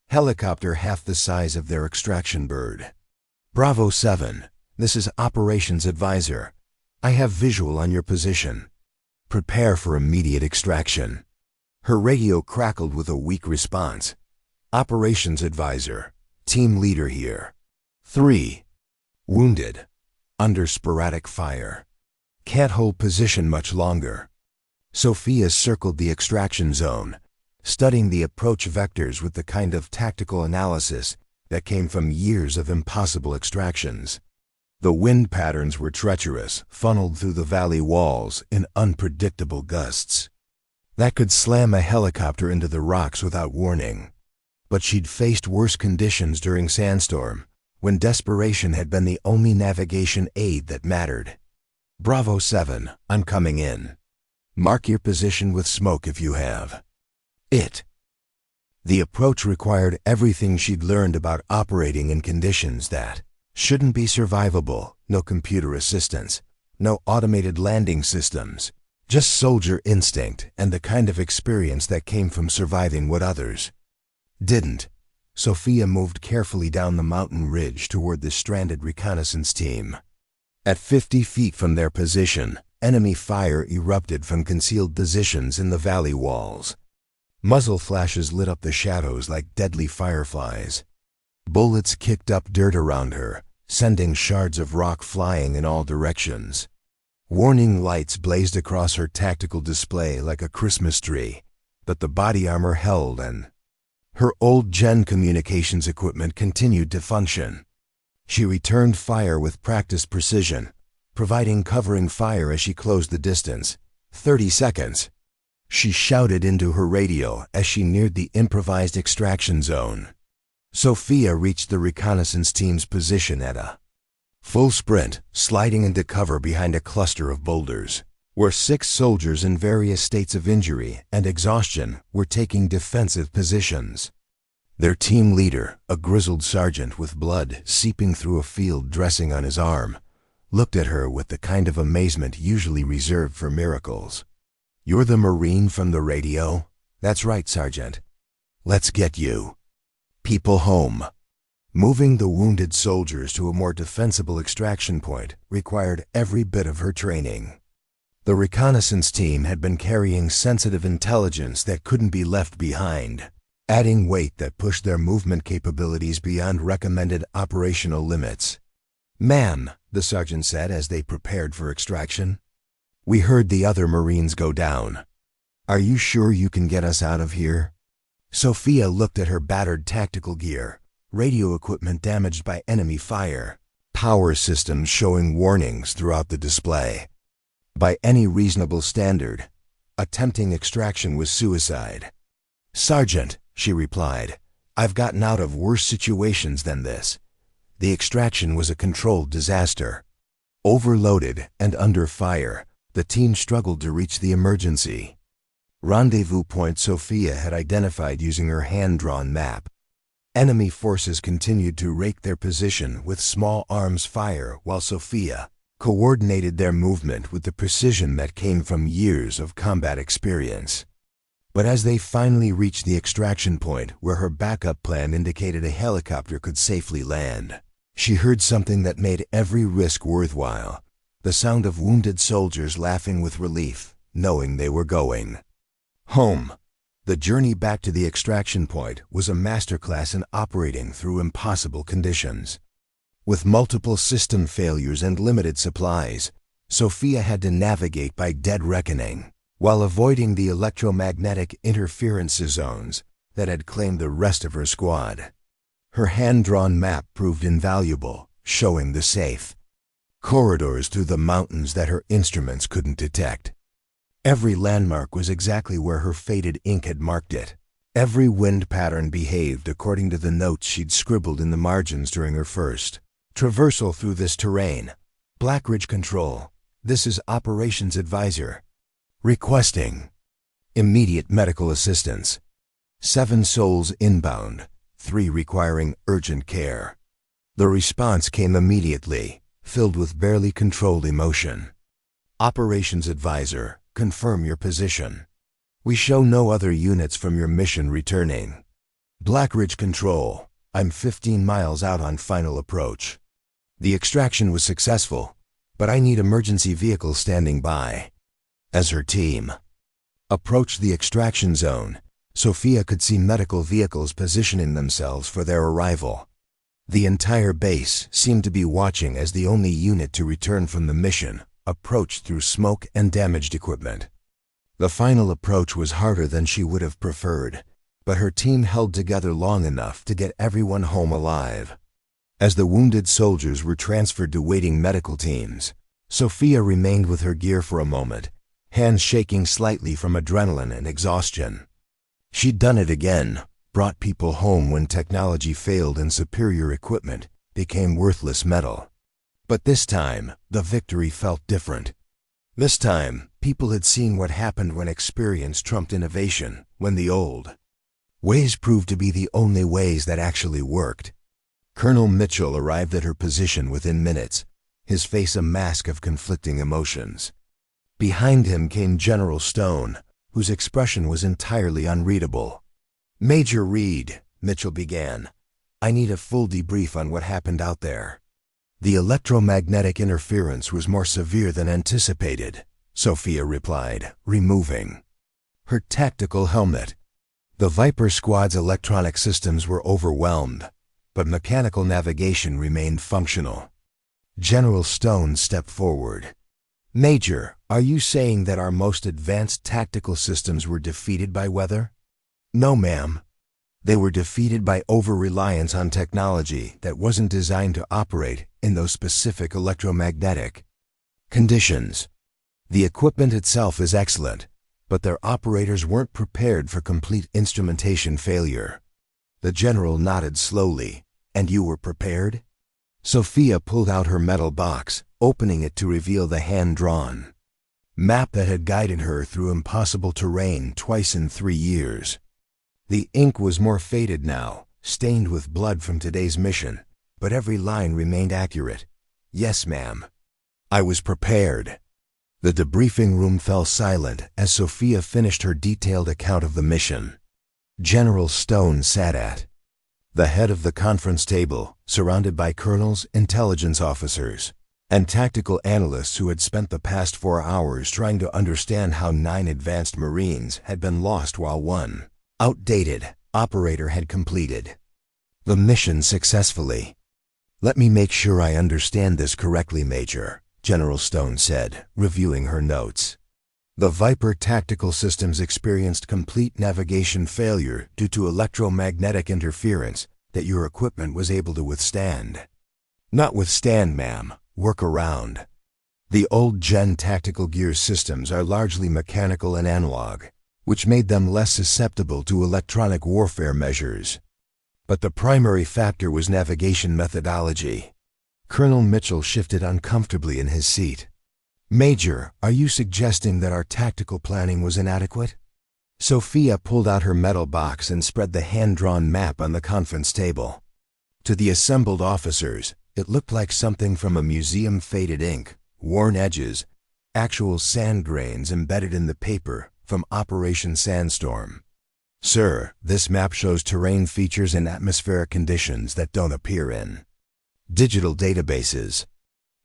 helicopter half the size of their extraction bird. Bravo 7, this is Operations Advisor. I have visual on your position. Prepare for immediate extraction. Her radio crackled with a weak response. Operations Advisor, Team Leader here. 3. Wounded. Under sporadic fire. Can't hold position much longer. Sophia circled the extraction zone, studying the approach vectors with the kind of tactical analysis that came from years of impossible extractions. The wind patterns were treacherous, funneled through the valley walls in unpredictable gusts that could slam a helicopter into the rocks without warning. But she'd faced worse conditions during Sandstorm, when desperation had been the only navigation aid that mattered. Bravo 7, I'm coming in. Mark your position with smoke if you have it. The approach required everything she'd learned about operating in conditions that shouldn't be survivable. No computer assistance, no automated landing systems, just soldier instinct and the kind of experience that came from surviving what others didn't. Sophia moved carefully down the mountain ridge toward the stranded reconnaissance team. At 50 feet from their position, enemy fire erupted from concealed positions in the valley walls. Muzzle flashes lit up the shadows like deadly fireflies. Bullets kicked up dirt around her, sending shards of rock flying in all directions. Warning lights blazed across her tactical display like a Christmas tree, but the body armor held and her old-gen communications equipment continued to function. She returned fire with practiced precision, providing covering fire as she closed the distance. 30 seconds. She shouted into her radio as she neared the improvised extraction zone. Sophia reached the reconnaissance team's position at a full sprint, sliding into cover behind a cluster of boulders, where 6 soldiers in various states of injury and exhaustion were taking defensive positions. Their team leader, a grizzled sergeant with blood seeping through a field dressing on his arm, looked at her with the kind of amazement usually reserved for miracles. "You're the Marine from the radio?" "That's right, Sergeant." "Let's get you people home." Moving the wounded soldiers to a more defensible extraction point required every bit of her training. The reconnaissance team had been carrying sensitive intelligence that couldn't be left behind, adding weight that pushed their movement capabilities beyond recommended operational limits. "Ma'am," the sergeant said as they prepared for extraction, "we heard the other Marines go down. Are you sure you can get us out of here?" Sophia looked at her battered tactical gear, radio equipment damaged by enemy fire, power systems showing warnings throughout the display. By any reasonable standard, attempting extraction was suicide. "Sergeant," she replied, "I've gotten out of worse situations than this. The extraction was a controlled disaster." Overloaded and under fire, the team struggled to reach the emergency rendezvous point Sophia had identified using her hand-drawn map. Enemy forces continued to rake their position with small arms fire while Sophia coordinated their movement with the precision that came from years of combat experience. But as they finally reached the extraction point where her backup plan indicated a helicopter could safely land, she heard something that made every risk worthwhile: the sound of wounded soldiers laughing with relief, knowing they were going home. The journey back to the extraction point was a masterclass in operating through impossible conditions. With multiple system failures and limited supplies, Sophia had to navigate by dead reckoning, while avoiding the electromagnetic interference zones that had claimed the rest of her squad. Her hand-drawn map proved invaluable, showing the safe corridors through the mountains that her instruments couldn't detect. Every landmark was exactly where her faded ink had marked it. Every wind pattern behaved according to the notes she'd scribbled in the margins during her first traversal through this terrain. "Blackridge Control, this is Operations Advisor. Requesting immediate medical assistance. 7 souls inbound, 3 requiring urgent care." The response came immediately, filled with barely controlled emotion. "Operations Advisor, confirm your position. We show no other units from your mission returning. Blackridge Control, I'm 15 miles out on final approach. The extraction was successful, but I need emergency vehicles standing by." As her team approached the extraction zone, Sophia could see medical vehicles positioning themselves for their arrival. The entire base seemed to be watching as the only unit to return from the mission approached through smoke and damaged equipment. The final approach was harder than she would have preferred, but her team held together long enough to get everyone home alive. As the wounded soldiers were transferred to waiting medical teams, Sophia remained with her gear for a moment, hands shaking slightly from adrenaline and exhaustion. She'd done it again, brought people home when technology failed and superior equipment became worthless metal. But this time, the victory felt different. This time, people had seen what happened when experience trumped innovation, when the old ways proved to be the only ways that actually worked. Colonel Mitchell arrived at her position within minutes, his face a mask of conflicting emotions. Behind him came General Stone, whose expression was entirely unreadable. "Major Reed," Mitchell began, "I need a full debrief on what happened out there." "The electromagnetic interference was more severe than anticipated," Sophia replied, removing her tactical helmet. The Viper Squad's electronic systems were overwhelmed, but mechanical navigation remained functional. General Stone stepped forward. "Major, are you saying that our most advanced tactical systems were defeated by weather?" "No, ma'am. They were defeated by over-reliance on technology that wasn't designed to operate in those specific electromagnetic conditions. The equipment itself is excellent, but their operators weren't prepared for complete instrumentation failure." The general nodded slowly. "And you were prepared?" Sophia pulled out her metal box, opening it to reveal the hand-drawn map that had guided her through impossible terrain twice in 3 years. The ink was more faded now, stained with blood from today's mission, but every line remained accurate. "Yes, ma'am. I was prepared." The debriefing room fell silent as Sophia finished her detailed account of the mission. General Stone sat at the head of the conference table, surrounded by colonels, intelligence officers, and tactical analysts who had spent the past 4 hours trying to understand how 9 advanced Marines had been lost while one outdated operator had completed the mission successfully. "Let me make sure I understand this correctly, Major," General Stone said, reviewing her notes. "The Viper tactical systems experienced complete navigation failure due to electromagnetic interference that your equipment was able to withstand." "Not withstand, ma'am. Work around. The old gen tactical gear systems are largely mechanical and analog, which made them less susceptible to electronic warfare measures. But the primary factor was navigation methodology." Colonel Mitchell shifted uncomfortably in his seat. "Major, are you suggesting that our tactical planning was inadequate?" Sophia pulled out her metal box and spread the hand-drawn map on the conference table. To the assembled officers, it looked like something from a museum: faded ink, worn edges, actual sand grains embedded in the paper from Operation Sandstorm. "Sir, this map shows terrain features and atmospheric conditions that don't appear in digital databases.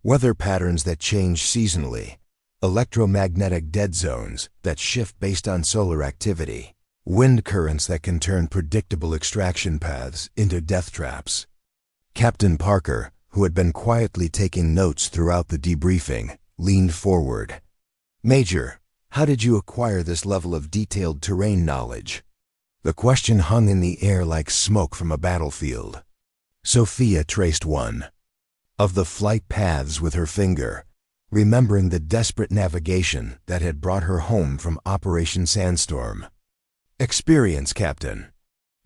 Weather patterns that change seasonally, electromagnetic dead zones that shift based on solar activity, wind currents that can turn predictable extraction paths into death traps." Captain Parker, who had been quietly taking notes throughout the debriefing, leaned forward. "Major, how did you acquire this level of detailed terrain knowledge?" The question hung in the air like smoke from a battlefield. Sophia traced one of the flight paths with her finger, remembering the desperate navigation that had brought her home from Operation Sandstorm. "Experience, Captain.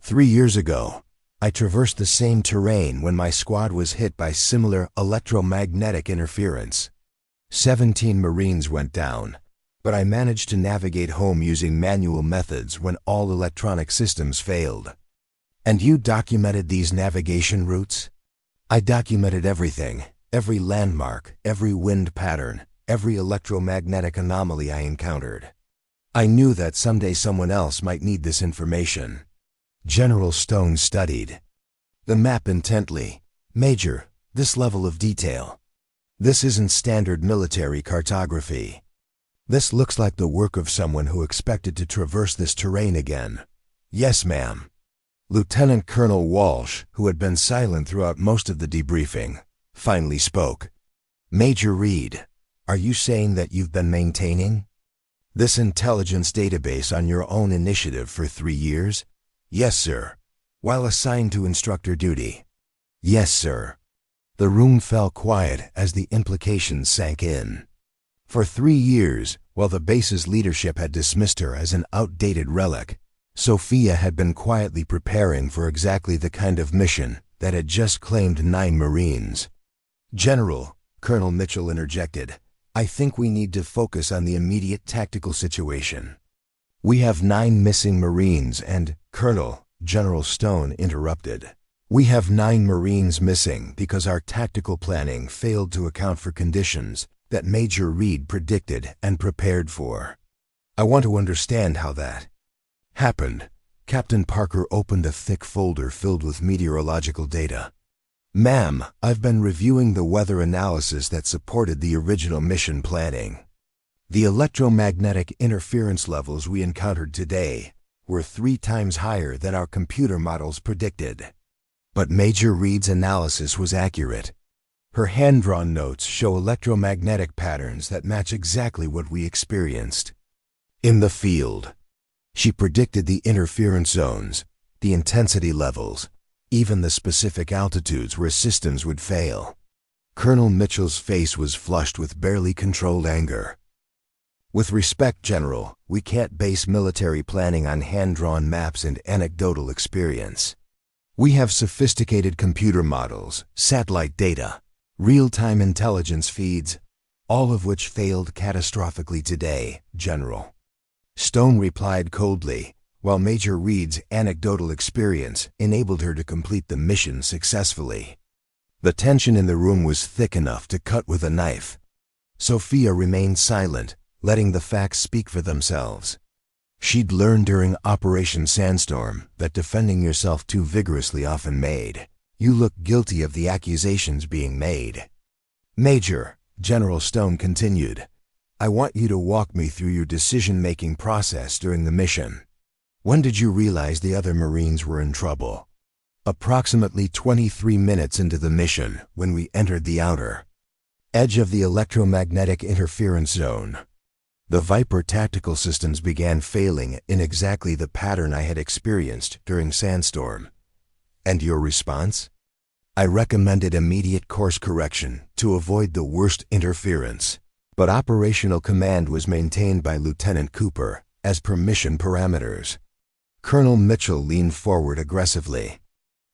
3 years ago, I traversed the same terrain when my squad was hit by similar electromagnetic interference. 17 Marines went down, but I managed to navigate home using manual methods when all electronic systems failed." "And you documented these navigation routes?" "I documented everything, every landmark, every wind pattern, every electromagnetic anomaly I encountered. I knew that someday someone else might need this information." General Stone studied the map intently. "Major, this level of detail. This isn't standard military cartography. This looks like the work of someone who expected to traverse this terrain again." "Yes, ma'am." Lieutenant Colonel Walsh, who had been silent throughout most of the debriefing, finally spoke. "Major Reed, are you saying that you've been maintaining this intelligence database on your own initiative for 3 years?" "Yes, sir." "While assigned to instructor duty?" "Yes, sir." The room fell quiet as the implications sank in. For 3 years, while the base's leadership had dismissed her as an outdated relic, Sophia had been quietly preparing for exactly the kind of mission that had just claimed 9 Marines. "General, Colonel Mitchell interjected. "I think we need to focus on the immediate tactical situation. We have 9 missing Marines and, Colonel," General Stone interrupted. "We have 9 Marines missing because our tactical planning failed to account for conditions that Major Reed predicted and prepared for. I want to understand how that happened." Captain Parker opened a thick folder filled with meteorological data. "Ma'am, I've been reviewing the weather analysis that supported the original mission planning. The electromagnetic interference levels we encountered today were 3 times higher than our computer models predicted. But Major Reed's analysis was accurate. Her hand-drawn notes show electromagnetic patterns that match exactly what we experienced in the field. She predicted the interference zones, the intensity levels, even the specific altitudes where systems would fail." Colonel Mitchell's face was flushed with barely controlled anger. "With respect, General, we can't base military planning on hand-drawn maps and anecdotal experience. We have sophisticated computer models, satellite data, real-time intelligence feeds, all of which failed catastrophically today, General." Stone replied coldly, while Major Reed's anecdotal experience enabled her to complete the mission successfully. The tension in the room was thick enough to cut with a knife. Sophia remained silent, letting the facts speak for themselves. She'd learned during Operation Sandstorm that defending yourself too vigorously often made you look guilty of the accusations being made. "Major," General Stone continued, "I want you to walk me through your decision-making process during the mission. When did you realize the other Marines were in trouble?" "Approximately 23 minutes into the mission, when we entered the outer edge of the electromagnetic interference zone. The Viper tactical systems began failing in exactly the pattern I had experienced during Sandstorm." "And your response?" "I recommended immediate course correction to avoid the worst interference, but operational command was maintained by Lieutenant Cooper as per mission parameters." Colonel Mitchell leaned forward aggressively.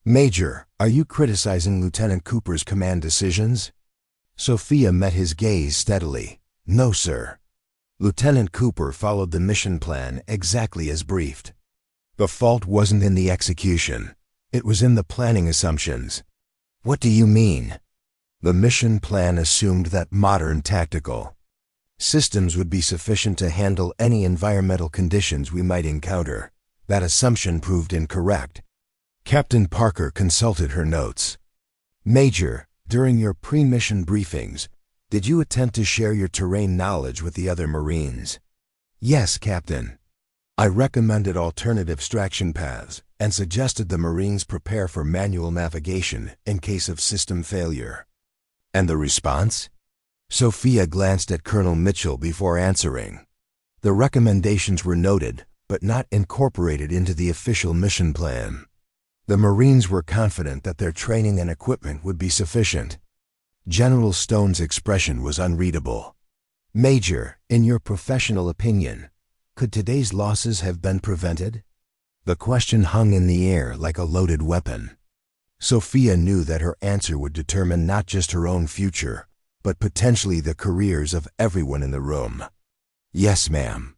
"Major, are you criticizing Lieutenant Cooper's command decisions?" Sophia met his gaze steadily. "No, sir. Lieutenant Cooper followed the mission plan exactly as briefed. The fault wasn't in the execution. It was in the planning assumptions." "What do you mean?" "The mission plan assumed that modern tactical systems would be sufficient to handle any environmental conditions we might encounter. That assumption proved incorrect." Captain Parker consulted her notes. "Major, during your pre-mission briefings, did you attempt to share your terrain knowledge with the other Marines?" "Yes, Captain. I recommended alternative extraction paths and suggested the Marines prepare for manual navigation in case of system failure." "And the response?" Sophia glanced at Colonel Mitchell before answering. "The recommendations were noted, but not incorporated into the official mission plan. The Marines were confident that their training and equipment would be sufficient." General Stone's expression was unreadable. "Major, in your professional opinion, could today's losses have been prevented?" The question hung in the air like a loaded weapon. Sophia knew that her answer would determine not just her own future, but potentially the careers of everyone in the room. "Yes, ma'am.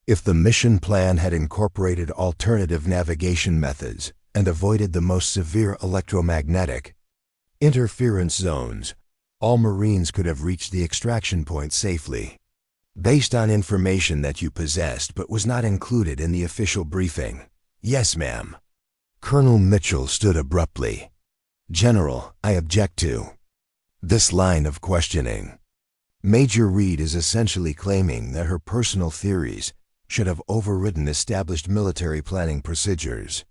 If the mission plan had incorporated alternative navigation methods and avoided the most severe electromagnetic interference zones, all Marines could have reached the extraction point safely. Based on information that you possessed but was not included in the official briefing." "Yes, ma'am." Colonel Mitchell stood abruptly. "General, I object to this line of questioning. Major Reed is essentially claiming that her personal theories should have overridden established military planning procedures.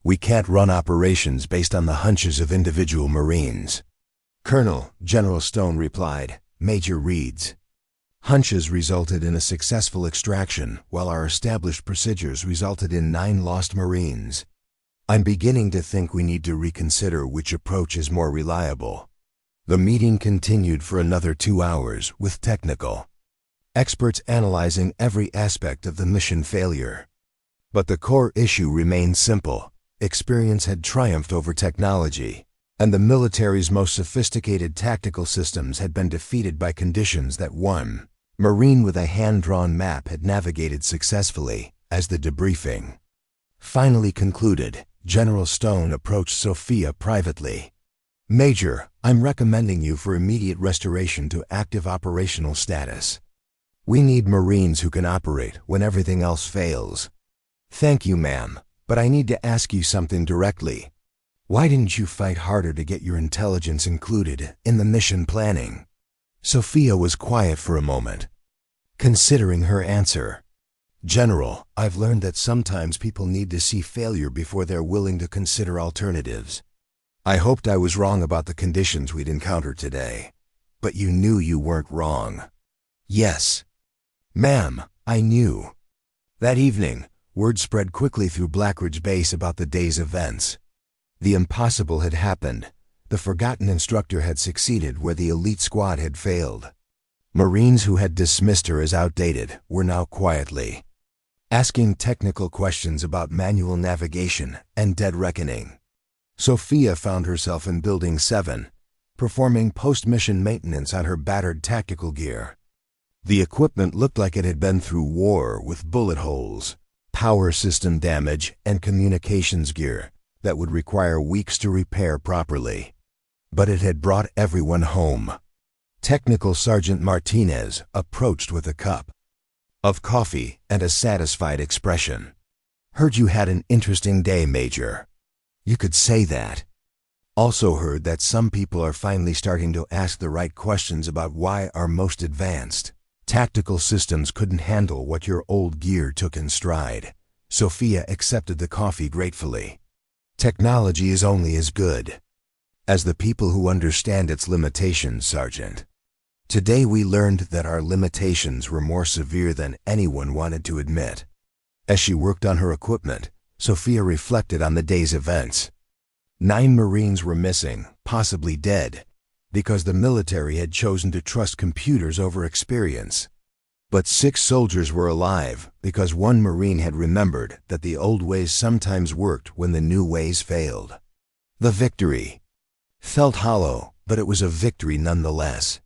We can't run operations based on the hunches of individual Marines." "Colonel," General Stone replied, "Major Reed's hunches resulted in a successful extraction, while our established procedures resulted in 9 lost Marines. I'm beginning to think we need to reconsider which approach is more reliable." The meeting continued for another 2 hours, with technical experts analyzing every aspect of the mission failure. But the core issue remained simple. Experience had triumphed over technology, and the military's most sophisticated tactical systems had been defeated by conditions that one Marine with a hand-drawn map had navigated successfully. As the debriefing finally concluded, General Stone approached Sophia privately. "Major, I'm recommending you for immediate restoration to active operational status. We need Marines who can operate when everything else fails." "Thank you, ma'am, but I need to ask you something directly. Why didn't you fight harder to get your intelligence included in the mission planning?" Sophia was quiet for a moment, considering her answer. "General, I've learned that sometimes people need to see failure before they're willing to consider alternatives. I hoped I was wrong about the conditions we'd encountered today, but you knew you weren't wrong." "Yes, ma'am, I knew." That evening, word spread quickly through Blackridge Base about the day's events. The impossible had happened. The forgotten instructor had succeeded where the elite squad had failed. Marines who had dismissed her as outdated were now quietly asking technical questions about manual navigation and dead reckoning. Sophia found herself in Building 7, performing post-mission maintenance on her battered tactical gear. The equipment looked like it had been through war, with bullet holes, power system damage, and communications gear that would require weeks to repair properly. But it had brought everyone home. Technical Sergeant Martinez approached with a cup of coffee and a satisfied expression. "Heard you had an interesting day, Major." "You could say that." "Also heard that some people are finally starting to ask the right questions about why our most advanced tactical systems couldn't handle what your old gear took in stride." Sophia accepted the coffee gratefully. "Technology is only as good as the people who understand its limitations, Sergeant. Today we learned that our limitations were more severe than anyone wanted to admit." As she worked on her equipment, Sophia reflected on the day's events. 9 Marines were missing, possibly dead, because the military had chosen to trust computers over experience. But 6 soldiers were alive because one Marine had remembered that the old ways sometimes worked when the new ways failed. The victory felt hollow, but it was a victory nonetheless.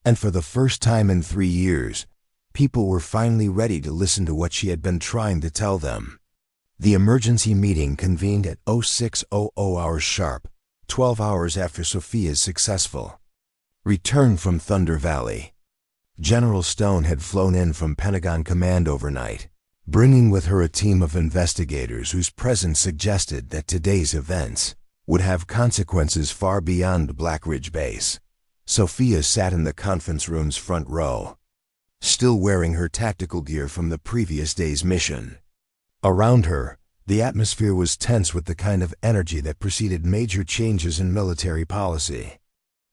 And for the first time in 3 years, people were finally ready to listen to what she had been trying to tell them. The emergency meeting convened at 0600 hours sharp, 12 hours after Sophia's successful return from Thunder Valley. General Stone had flown in from Pentagon Command overnight, bringing with her a team of investigators whose presence suggested that today's events would have consequences far beyond Blackridge Base. Sophia sat in the conference room's front row, still wearing her tactical gear from the previous day's mission. Around her, the atmosphere was tense with the kind of energy that preceded major changes in military policy.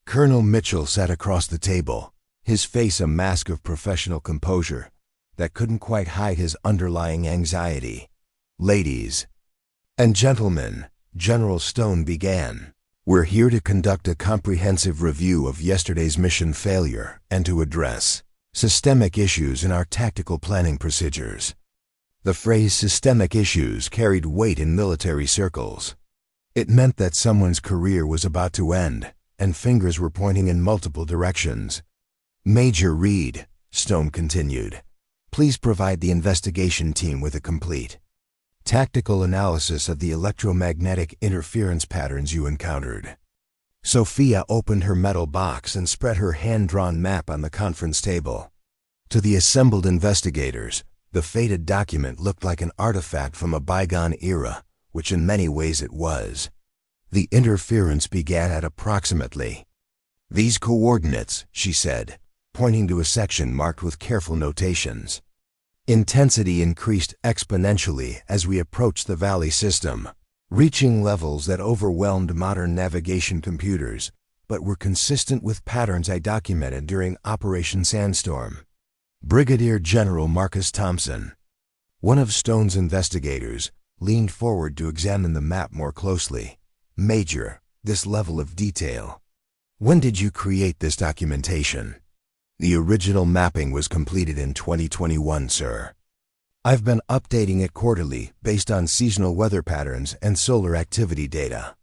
Colonel Mitchell sat across the table, his face a mask of professional composure that couldn't quite hide his underlying anxiety. "Ladies and gentlemen," General Stone began, "we're here to conduct a comprehensive review of yesterday's mission failure and to address systemic issues in our tactical planning procedures." The phrase systemic issues carried weight in military circles. It meant that someone's career was about to end, and fingers were pointing in multiple directions. "Major Reed," Stone continued, "please provide the investigation team with a complete tactical analysis of the electromagnetic interference patterns you encountered." Sophia opened her metal box and spread her hand-drawn map on the conference table. To the assembled investigators, the faded document looked like an artifact from a bygone era, which in many ways it was. The interference began at approximately these coordinates, she said, pointing to a section marked with careful notations. Intensity increased exponentially as we approached the valley system, reaching levels that overwhelmed modern navigation computers, but were consistent with patterns I documented during Operation Sandstorm. Brigadier General Marcus Thompson, one of Stone's investigators, leaned forward to examine the map more closely. "Major, this level of detail. When did you create this documentation?" "The original mapping was completed in 2021, sir. I've been updating it quarterly based on seasonal weather patterns and solar activity data."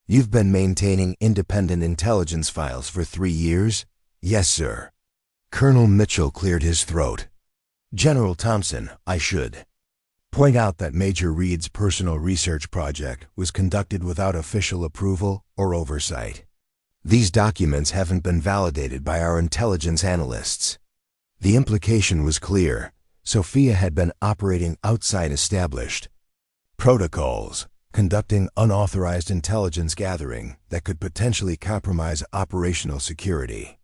You've been maintaining independent intelligence files for 3 years? Yes, sir. Colonel Mitchell cleared his throat. General Thompson, I should point out that Major Reed's personal research project was conducted without official approval or oversight. These documents haven't been validated by our intelligence analysts. The implication was clear. Sophia had been operating outside established protocols, conducting unauthorized intelligence gathering that could potentially compromise operational security.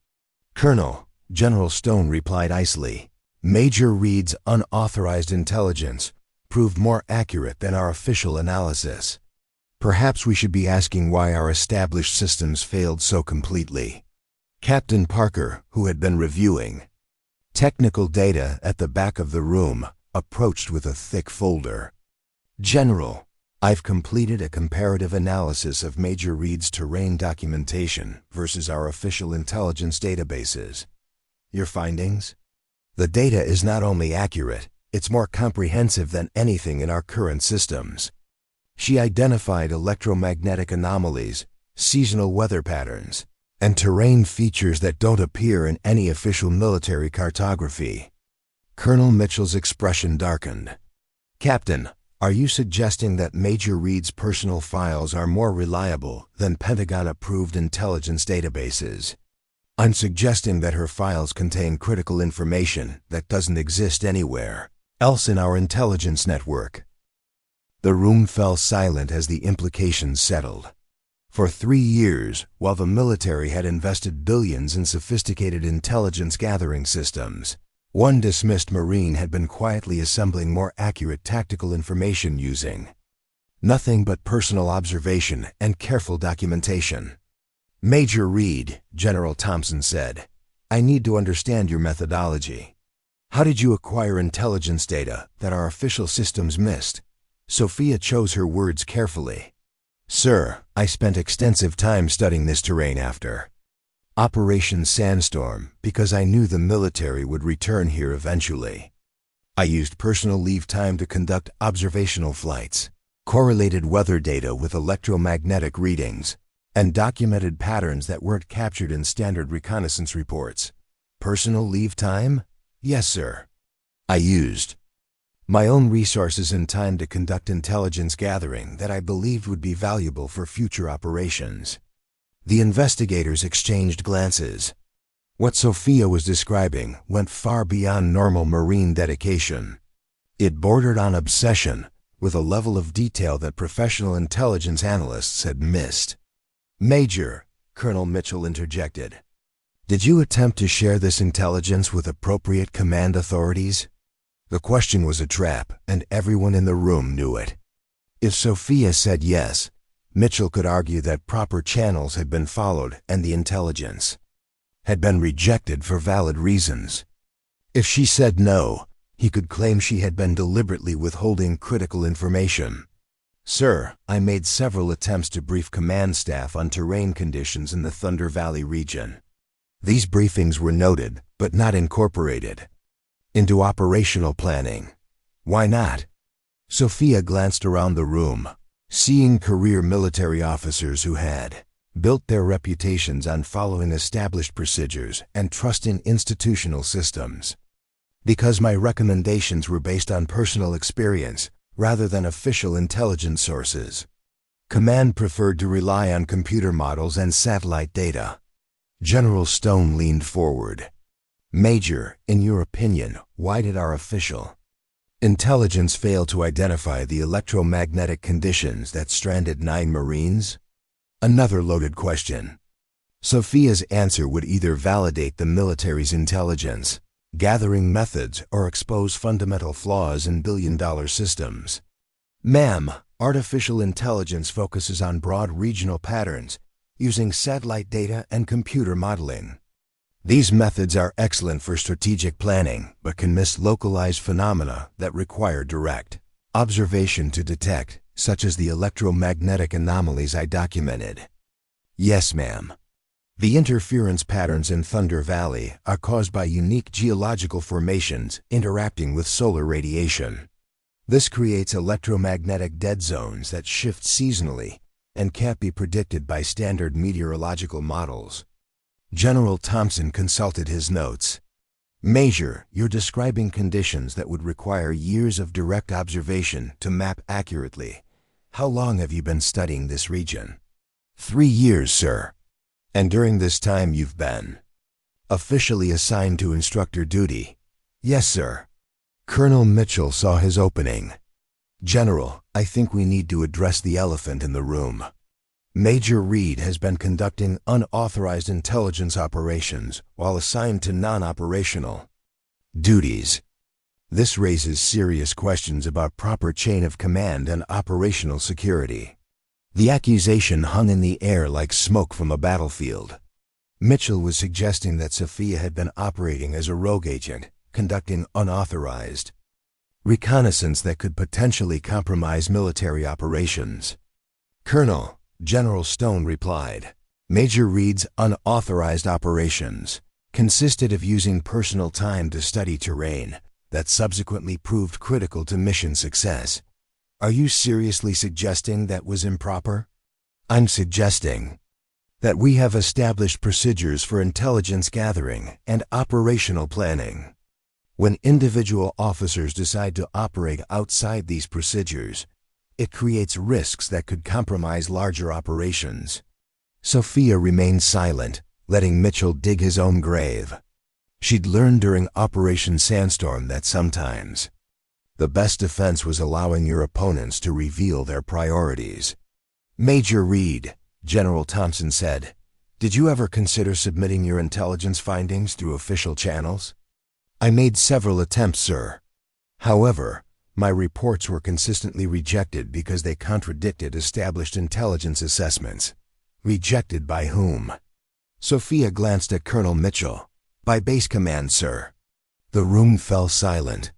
Colonel, General Stone replied icily, Major Reed's unauthorized intelligence proved more accurate than our official analysis. Perhaps we should be asking why our established systems failed so completely. Captain Parker, who had been reviewing technical data at the back of the room, approached with a thick folder. General, I've completed a comparative analysis of Major Reed's terrain documentation versus our official intelligence databases. Your findings? The data is not only accurate, it's more comprehensive than anything in our current systems. She identified electromagnetic anomalies, seasonal weather patterns, and terrain features that don't appear in any official military cartography. Colonel Mitchell's expression darkened. Captain, are you suggesting that Major Reed's personal files are more reliable than Pentagon-approved intelligence databases? I'm suggesting that her files contain critical information that doesn't exist anywhere else in our intelligence network. The room fell silent as the implications settled. For 3 years, while the military had invested billions in sophisticated intelligence gathering systems, one dismissed Marine had been quietly assembling more accurate tactical information using nothing but personal observation and careful documentation. Major Reed, General Thompson said, I need to understand your methodology. How did you acquire intelligence data that our official systems missed? Sophia chose her words carefully. Sir, I spent extensive time studying this terrain after Operation Sandstorm because I knew the military would return here eventually. I used personal leave time to conduct observational flights, correlated weather data with electromagnetic readings, and documented patterns that weren't captured in standard reconnaissance reports. Personal leave time? Yes, sir. I used my own resources and time to conduct intelligence gathering that I believed would be valuable for future operations. The investigators exchanged glances. What Sophia was describing went far beyond normal Marine dedication. It bordered on obsession, with a level of detail that professional intelligence analysts had missed. Major, Colonel Mitchell interjected, did you attempt to share this intelligence with appropriate command authorities? The question was a trap, and everyone in the room knew it. If Sophia said yes, Mitchell could argue that proper channels had been followed and the intelligence had been rejected for valid reasons. If she said no, he could claim she had been deliberately withholding critical information. Sir, I made several attempts to brief command staff on terrain conditions in the Thunder Valley region. These briefings were noted, but not incorporated into operational planning. Why not? Sophia glanced around the room, seeing career military officers who had built their reputations on following established procedures and trusting institutional systems. Because my recommendations were based on personal experience rather than official intelligence sources. Command preferred to rely on computer models and satellite data. General Stone leaned forward. Major, in your opinion, why did our official intelligence fail to identify the electromagnetic conditions that stranded 9 Marines? Another loaded question. Sophia's answer would either validate the military's intelligence gathering methods or expose fundamental flaws in billion-dollar systems. Ma'am, artificial intelligence focuses on broad regional patterns using satellite data and computer modeling. These methods are excellent for strategic planning, but can miss localized phenomena that require direct observation to detect, such as the electromagnetic anomalies I documented. Yes, ma'am. The interference patterns in Thunder Valley are caused by unique geological formations interacting with solar radiation. This creates electromagnetic dead zones that shift seasonally, and can't be predicted by standard meteorological models. General Thompson consulted his notes. Major, you're describing conditions that would require years of direct observation to map accurately. How long have you been studying this region? 3 years, sir. And during this time you've been officially assigned to instructor duty? Yes, sir. Colonel Mitchell saw his opening. General, I think we need to address the elephant in the room. Major Reed has been conducting unauthorized intelligence operations while assigned to non-operational duties. This raises serious questions about proper chain of command and operational security. The accusation hung in the air like smoke from a battlefield. Mitchell was suggesting that Sophia had been operating as a rogue agent, conducting unauthorized reconnaissance that could potentially compromise military operations. Colonel, General Stone replied, Major Reed's unauthorized operations consisted of using personal time to study terrain that subsequently proved critical to mission success. Are you seriously suggesting that was improper? I'm suggesting that we have established procedures for intelligence gathering and operational planning. When individual officers decide to operate outside these procedures, it creates risks that could compromise larger operations. Sophia remained silent, letting Mitchell dig his own grave. She'd learned during Operation Sandstorm that sometimes the best defense was allowing your opponents to reveal their priorities. Major Reed, General Thompson said, did you ever consider submitting your intelligence findings through official channels? I made several attempts, sir. However, my reports were consistently rejected because they contradicted established intelligence assessments. Rejected by whom? Sophia glanced at Colonel Mitchell. By base command, sir. The room fell silent,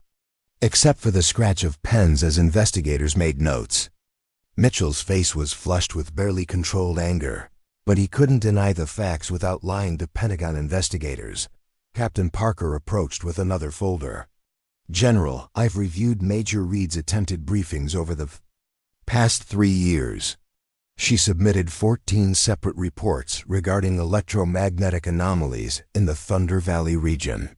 except for the scratch of pens as investigators made notes. Mitchell's face was flushed with barely controlled anger, but he couldn't deny the facts without lying to Pentagon investigators. Captain Parker approached with another folder. General, I've reviewed Major Reed's attempted briefings over the past 3 years. She submitted 14 separate reports regarding electromagnetic anomalies in the Thunder Valley region.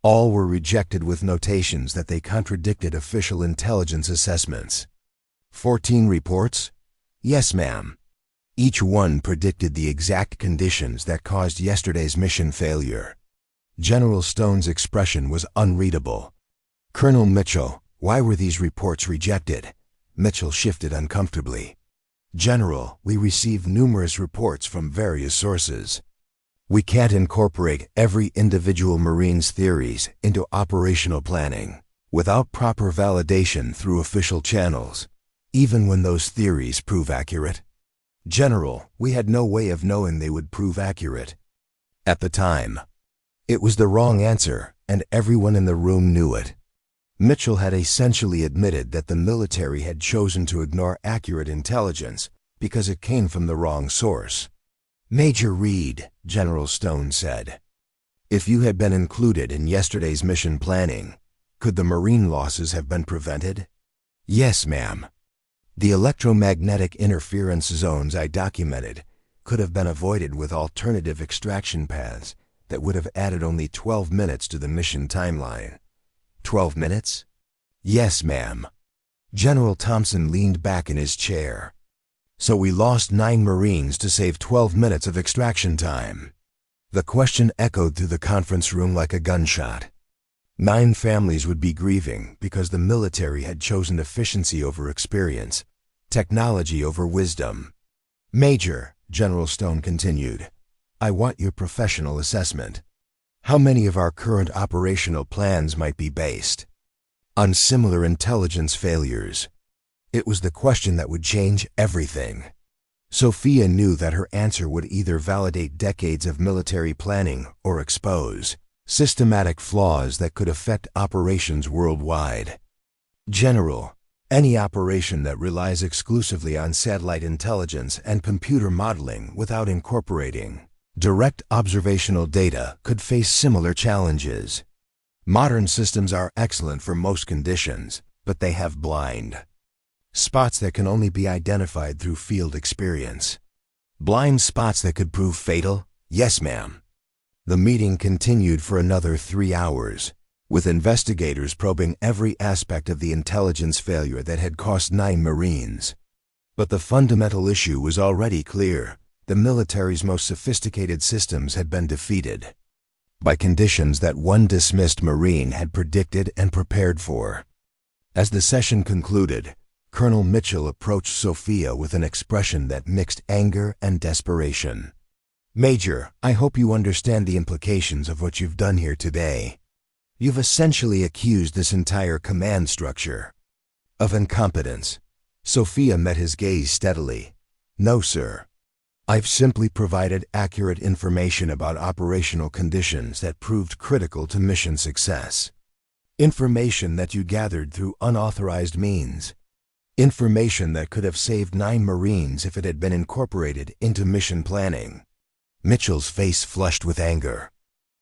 All were rejected with notations that they contradicted official intelligence assessments. 14 reports? Yes, ma'am. Each one predicted the exact conditions that caused yesterday's mission failure. General Stone's expression was unreadable. Colonel Mitchell, why were these reports rejected? Mitchell shifted uncomfortably. General, we received numerous reports from various sources. We can't incorporate every individual Marine's theories into operational planning without proper validation through official channels, even when those theories prove accurate. General, we had no way of knowing they would prove accurate. At the time, it was the wrong answer, and everyone in the room knew it. Mitchell had essentially admitted that the military had chosen to ignore accurate intelligence because it came from the wrong source. Major Reed, General Stone said, if you had been included in yesterday's mission planning, could the Marine losses have been prevented? Yes, ma'am. The electromagnetic interference zones I documented could have been avoided with alternative extraction paths that would have added only 12 minutes to the mission timeline. 12 minutes? Yes, ma'am. General Thompson leaned back in his chair. So we lost 9 Marines to save 12 minutes of extraction time. The question echoed through the conference room like a gunshot. 9 families would be grieving because the military had chosen efficiency over experience, technology over wisdom. Major, General Stone continued, I want your professional assessment. How many of our current operational plans might be based on similar intelligence failures? It was the question that would change everything. Sophia knew that her answer would either validate decades of military planning or expose systematic flaws that could affect operations worldwide. General, any operation that relies exclusively on satellite intelligence and computer modeling without incorporating direct observational data could face similar challenges. Modern systems are excellent for most conditions, but they have blind Spots that can only be identified through field experience. Blind spots that could prove fatal? Yes, ma'am. The meeting continued for another 3 hours, with investigators probing every aspect of the intelligence failure that had cost 9 Marines. But the fundamental issue was already clear. The military's most sophisticated systems had been defeated by conditions that one dismissed Marine had predicted and prepared for. As the session concluded, Colonel Mitchell approached Sophia with an expression that mixed anger and desperation. "Major, I hope you understand the implications of what you've done here today. You've essentially accused this entire command structure of incompetence." Sophia met his gaze steadily. "No, sir. I've simply provided accurate information about operational conditions that proved critical to mission success. Information that you gathered through unauthorized means. Information that could have saved 9 Marines if it had been incorporated into mission planning." Mitchell's face flushed with anger.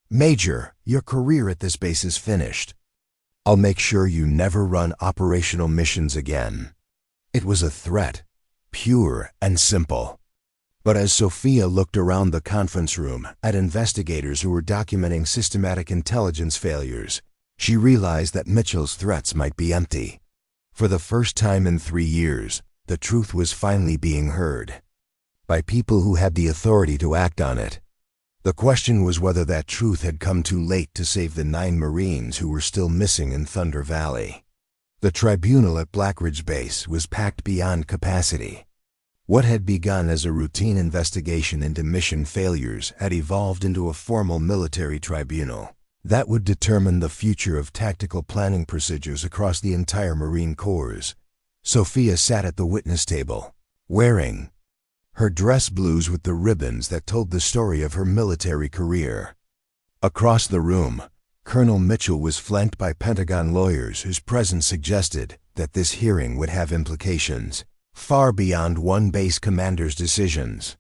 "Major, your career at this base is finished. I'll make sure you never run operational missions again." It was a threat, pure and simple. But as Sophia looked around the conference room at investigators who were documenting systematic intelligence failures, she realized that Mitchell's threats might be empty. For the first time in 3 years, the truth was finally being heard by people who had the authority to act on it. The question was whether that truth had come too late to save the 9 Marines who were still missing in Thunder Valley. The tribunal at Black Ridge Base was packed beyond capacity. What had begun as a routine investigation into mission failures had evolved into a formal military tribunal that would determine the future of tactical planning procedures across the entire Marine Corps. Sophia sat at the witness table, wearing her dress blues with the ribbons that told the story of her military career. Across the room, Colonel Mitchell was flanked by Pentagon lawyers whose presence suggested that this hearing would have implications far beyond one base commander's decisions.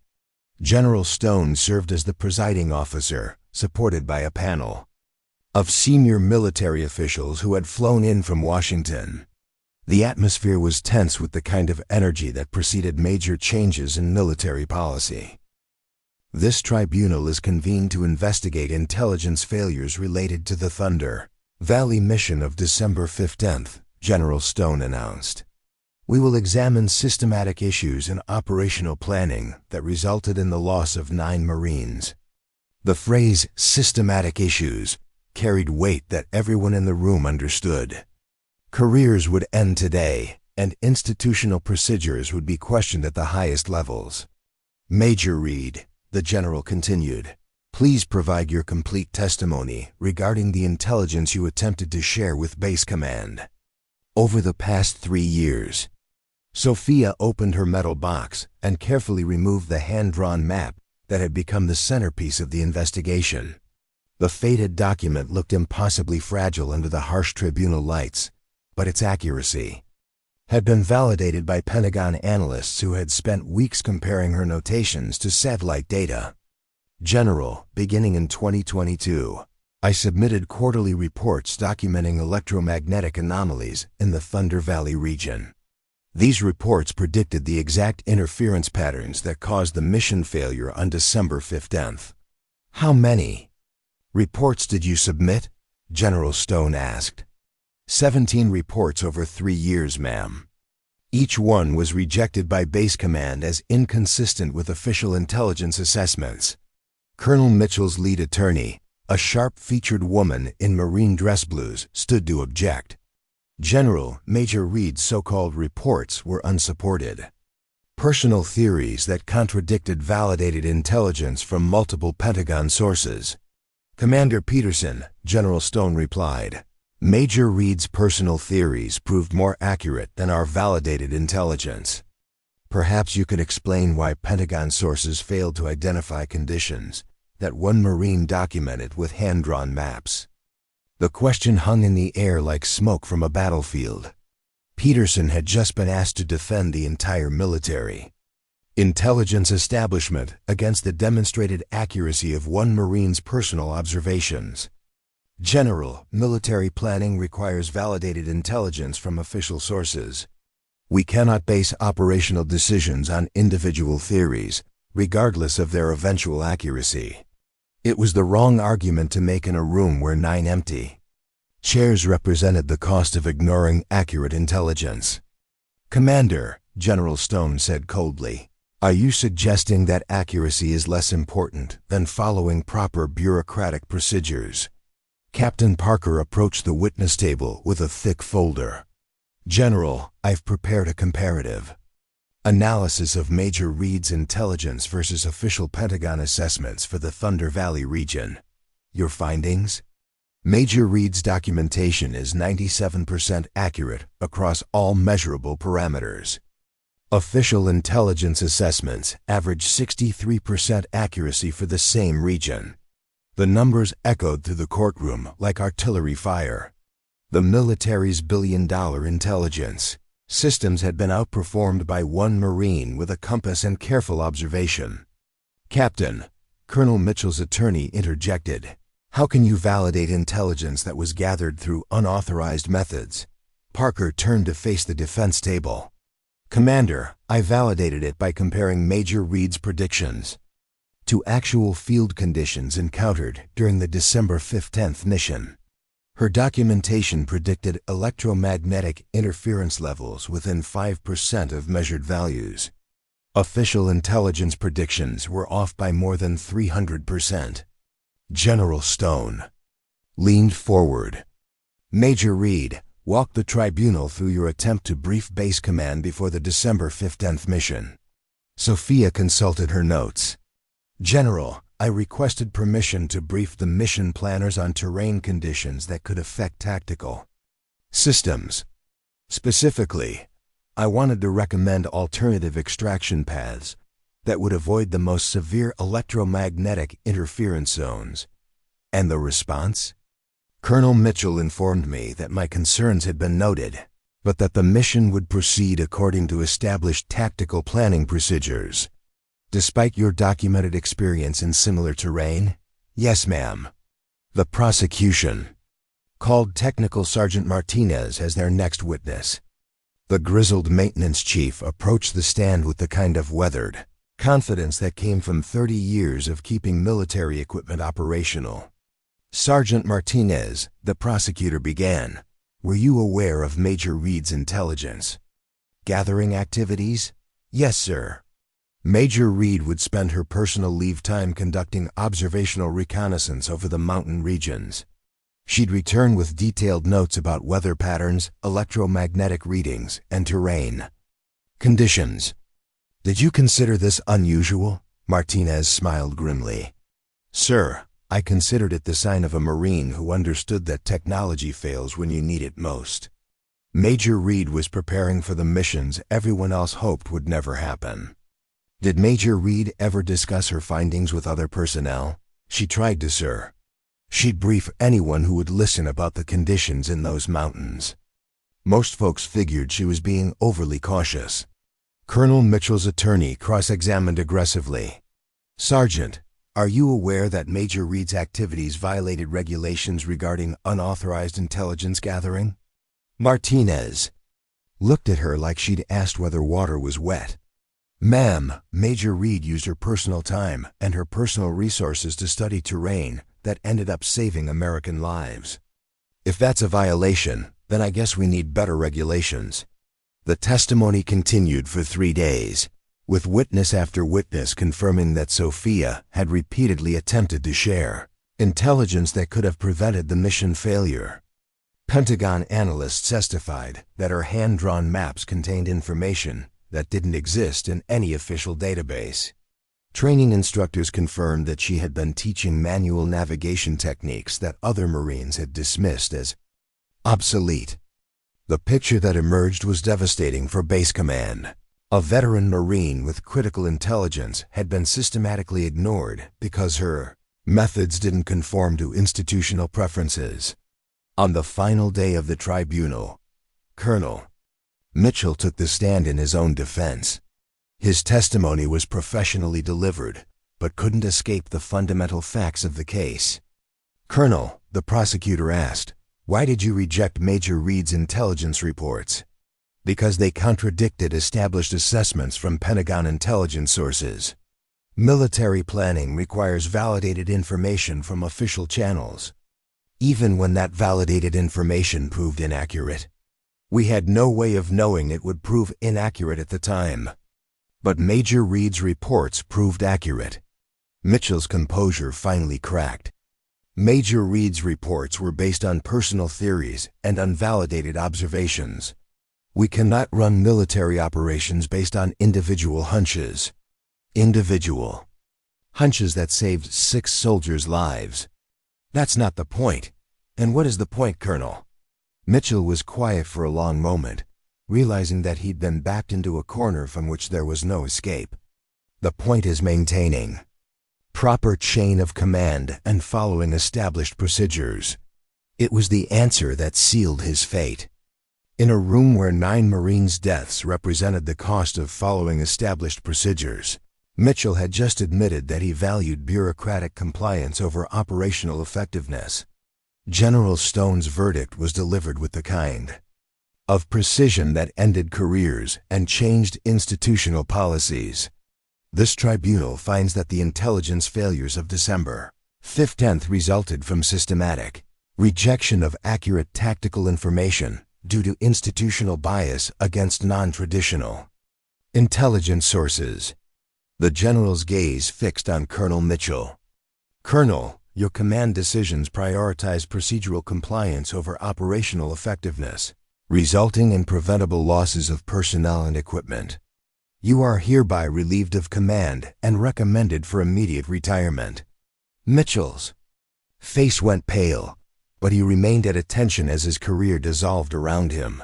General Stone served as the presiding officer, supported by a panel of senior military officials who had flown in from Washington. The atmosphere was tense with the kind of energy that preceded major changes in military policy. "This tribunal is convened to investigate intelligence failures related to the Thunder Valley mission of December 15th, General Stone announced. "We will examine systematic issues in operational planning that resulted in the loss of 9 Marines." The phrase "systematic issues" carried weight that everyone in the room understood. Careers would end today, and institutional procedures would be questioned at the highest levels. "Major Reed," the general continued, "please provide your complete testimony regarding the intelligence you attempted to share with Base Command over the past 3 years. Sophia opened her metal box and carefully removed the hand-drawn map that had become the centerpiece of the investigation. The faded document looked impossibly fragile under the harsh tribunal lights, but its accuracy had been validated by Pentagon analysts who had spent weeks comparing her notations to satellite data. "General, beginning in 2022, I submitted quarterly reports documenting electromagnetic anomalies in the Thunder Valley region. These reports predicted the exact interference patterns that caused the mission failure on December 15th. "How many reports did you submit?" General Stone asked. 17 reports over 3 years, ma'am. Each one was rejected by Base Command as inconsistent with official intelligence assessments. Colonel Mitchell's lead attorney, a sharp-featured woman in Marine dress blues, stood to object. "General, Major Reed's so-called reports were unsupported. Personal theories that contradicted validated intelligence from multiple Pentagon sources." "Commander Peterson," General Stone replied, "Major Reed's personal theories proved more accurate than our validated intelligence. Perhaps you could explain why Pentagon sources failed to identify conditions that one Marine documented with hand-drawn maps." The question hung in the air like smoke from a battlefield. Peterson had just been asked to defend the entire military intelligence establishment against the demonstrated accuracy of one Marine's personal observations. "General, military planning requires validated intelligence from official sources. We cannot base operational decisions on individual theories, regardless of their eventual accuracy. It was the wrong argument to make in a room where 9 empty chairs represented the cost of ignoring accurate intelligence. "Commander," General Stone said coldly, "are you suggesting that accuracy is less important than following proper bureaucratic procedures?" Captain Parker approached the witness table with a thick folder. "General, I've prepared a comparative analysis of Major Reed's intelligence versus official Pentagon assessments for the Thunder Valley region. Your findings? Major Reed's documentation is 97% accurate across all measurable parameters. Official intelligence assessments average 63% accuracy for the same region." The numbers echoed through the courtroom like artillery fire. The military's billion-dollar intelligence systems had been outperformed by one Marine with a compass and careful observation. "Captain," Colonel Mitchell's attorney interjected, "how can you validate intelligence that was gathered through unauthorized methods?" Parker turned to face the defense table. "Commander, I validated it by comparing Major Reed's predictions to actual field conditions encountered during the December 15th mission. Her documentation predicted electromagnetic interference levels within 5% of measured values. Official intelligence predictions were off by more than 300%. General Stone leaned forward. "Major Reed, walk the tribunal through your attempt to brief base command before the December 15th mission." Sophia consulted her notes. "General, I requested permission to brief the mission planners on terrain conditions that could affect tactical systems. Specifically, I wanted to recommend alternative extraction paths that would avoid the most severe electromagnetic interference zones." "And the response?" "Colonel Mitchell informed me that my concerns had been noted, but that the mission would proceed according to established tactical planning procedures." "Despite your documented experience in similar terrain?" "Yes, ma'am." The prosecution called Technical Sergeant Martinez as their next witness. The grizzled maintenance chief approached the stand with the kind of weathered confidence that came from 30 years of keeping military equipment operational. "Sergeant Martinez," the prosecutor began, "were you aware of Major Reed's intelligence gathering activities?" "Yes, sir." Major Reed would spend her personal leave time conducting observational reconnaissance over the mountain regions. She'd return with detailed notes about weather patterns, electromagnetic readings, and terrain conditions. "Did you consider this unusual?" Martinez smiled grimly. "Sir, I considered it the sign of a Marine who understood that technology fails when you need it most." Major Reed was preparing for the missions everyone else hoped would never happen. "Did Major Reed ever discuss her findings with other personnel?" "She tried to, sir. She'd brief anyone who would listen about the conditions in those mountains. Most folks figured she was being overly cautious." Colonel Mitchell's attorney cross-examined aggressively. "Sergeant, are you aware that Major Reed's activities violated regulations regarding unauthorized intelligence gathering?" Martinez looked at her like she'd asked whether water was wet. "Ma'am, Major Reed used her personal time and her personal resources to study terrain that ended up saving American lives. If that's a violation, then I guess we need better regulations." The testimony continued for 3 days, with witness after witness confirming that Sophia had repeatedly attempted to share intelligence that could have prevented the mission failure. Pentagon analysts testified that her hand-drawn maps contained information that didn't exist in any official database. Training instructors confirmed that she had been teaching manual navigation techniques that other Marines had dismissed as obsolete. The picture that emerged was devastating for base command. A veteran Marine with critical intelligence had been systematically ignored because her methods didn't conform to institutional preferences. On the final day of the tribunal, Colonel Mitchell took the stand in his own defense. His testimony was professionally delivered, but couldn't escape the fundamental facts of the case. "Colonel," the prosecutor asked, "why did you reject Major Reed's intelligence reports?" Because they contradicted established assessments from Pentagon intelligence sources. Military planning requires validated information from official channels, even when that validated information proved inaccurate. We had no way of knowing it would prove inaccurate at the time. But Major Reed's reports proved accurate. Mitchell's composure finally cracked. Major Reed's reports were based on personal theories and unvalidated observations. We cannot run military operations based on individual hunches. Individual hunches that saved 6 soldiers' lives. That's not the point. And what is the point, Colonel? Mitchell was quiet for a long moment, realizing that he'd been backed into a corner from which there was no escape. The point is maintaining proper chain of command and following established procedures. It was the answer that sealed his fate. In a room where 9 Marines' deaths represented the cost of following established procedures, Mitchell had just admitted that he valued bureaucratic compliance over operational effectiveness. General Stone's verdict was delivered with the kind of precision that ended careers and changed institutional policies. This tribunal finds that the intelligence failures of December 15th resulted from systematic rejection of accurate tactical information due to institutional bias against non-traditional intelligence sources. The general's gaze fixed on Colonel Mitchell. Colonel, your command decisions prioritize procedural compliance over operational effectiveness, resulting in preventable losses of personnel and equipment. You are hereby relieved of command and recommended for immediate retirement. Mitchell's face went pale, but he remained at attention as his career dissolved around him.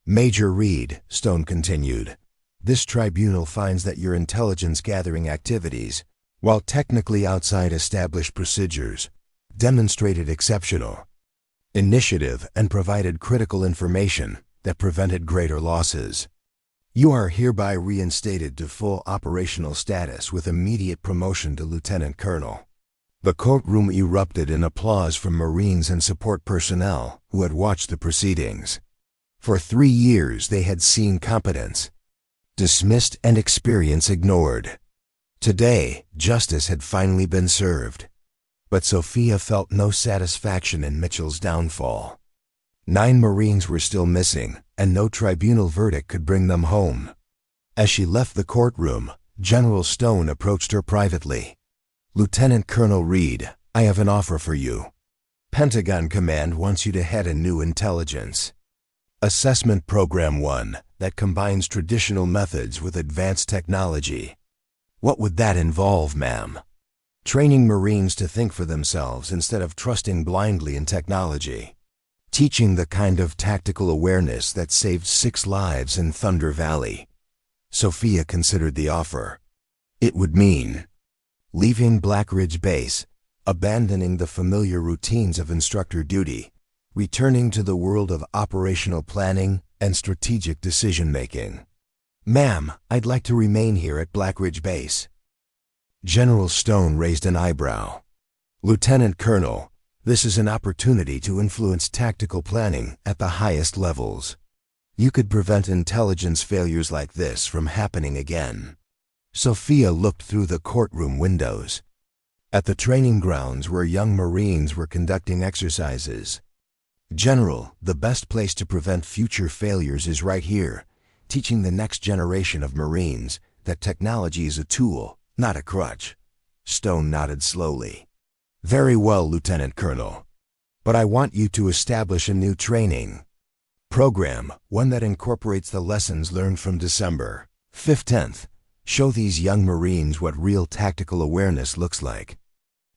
Major Reed, Stone continued, this tribunal finds that your intelligence-gathering activities, while technically outside established procedures, demonstrated exceptional initiative and provided critical information that prevented greater losses. You are hereby reinstated to full operational status with immediate promotion to Lieutenant Colonel. The courtroom erupted in applause from Marines and support personnel who had watched the proceedings. For 3 years they had seen competence dismissed and experience ignored. Today, justice had finally been served. But Sophia felt no satisfaction in Mitchell's downfall. 9 Marines were still missing, and no tribunal verdict could bring them home. As she left the courtroom, General Stone approached her privately. Lieutenant Colonel Reed, I have an offer for you. Pentagon Command wants you to head a new intelligence assessment program 1 that combines traditional methods with advanced technology. What would that involve, ma'am? Training Marines to think for themselves instead of trusting blindly in technology. Teaching the kind of tactical awareness that saved 6 lives in Thunder Valley. Sophia considered the offer. It would mean leaving Black Ridge Base, abandoning the familiar routines of instructor duty, returning to the world of operational planning and strategic decision-making. Ma'am, I'd like to remain here at Black Ridge Base. General Stone raised an eyebrow. Lieutenant Colonel, this is an opportunity to influence tactical planning at the highest levels. You could prevent intelligence failures like this from happening again. Sophia looked through the courtroom windows. At the training grounds where young Marines were conducting exercises. General, the best place to prevent future failures is right here, teaching the next generation of Marines that technology is a tool, not a crutch. Stone nodded slowly. Very well, Lieutenant Colonel. But I want you to establish a new training program, one that incorporates the lessons learned from December 15th. Show these young Marines what real tactical awareness looks like.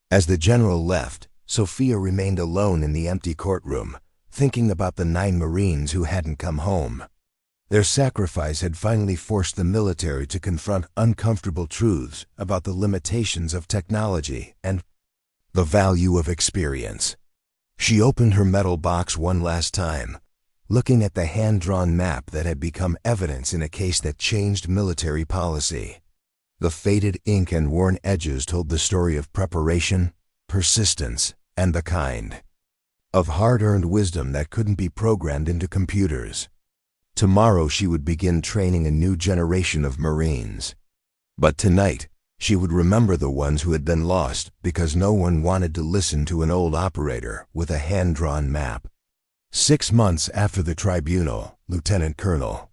As the general left, Sophia remained alone in the empty courtroom, thinking about the 9 Marines who hadn't come home. Their sacrifice had finally forced the military to confront uncomfortable truths about the limitations of technology and the value of experience. She opened her metal box one last time, looking at the hand-drawn map that had become evidence in a case that changed military policy. The faded ink and worn edges told the story of preparation, persistence, and the kind of hard-earned wisdom that couldn't be programmed into computers. Tomorrow she would begin training a new generation of Marines. But tonight, she would remember the ones who had been lost because no one wanted to listen to an old operator with a hand-drawn map. 6 months after the tribunal, Lieutenant Colonel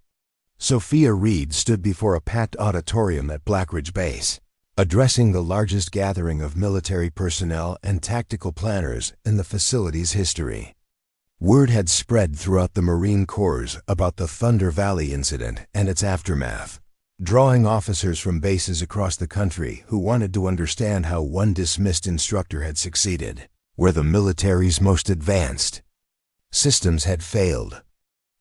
Sophia Reed stood before a packed auditorium at Blackridge Base, addressing the largest gathering of military personnel and tactical planners in the facility's history. Word had spread throughout the Marine Corps about the Thunder Valley incident and its aftermath, drawing officers from bases across the country who wanted to understand how one dismissed instructor had succeeded, where the military's most advanced systems had failed.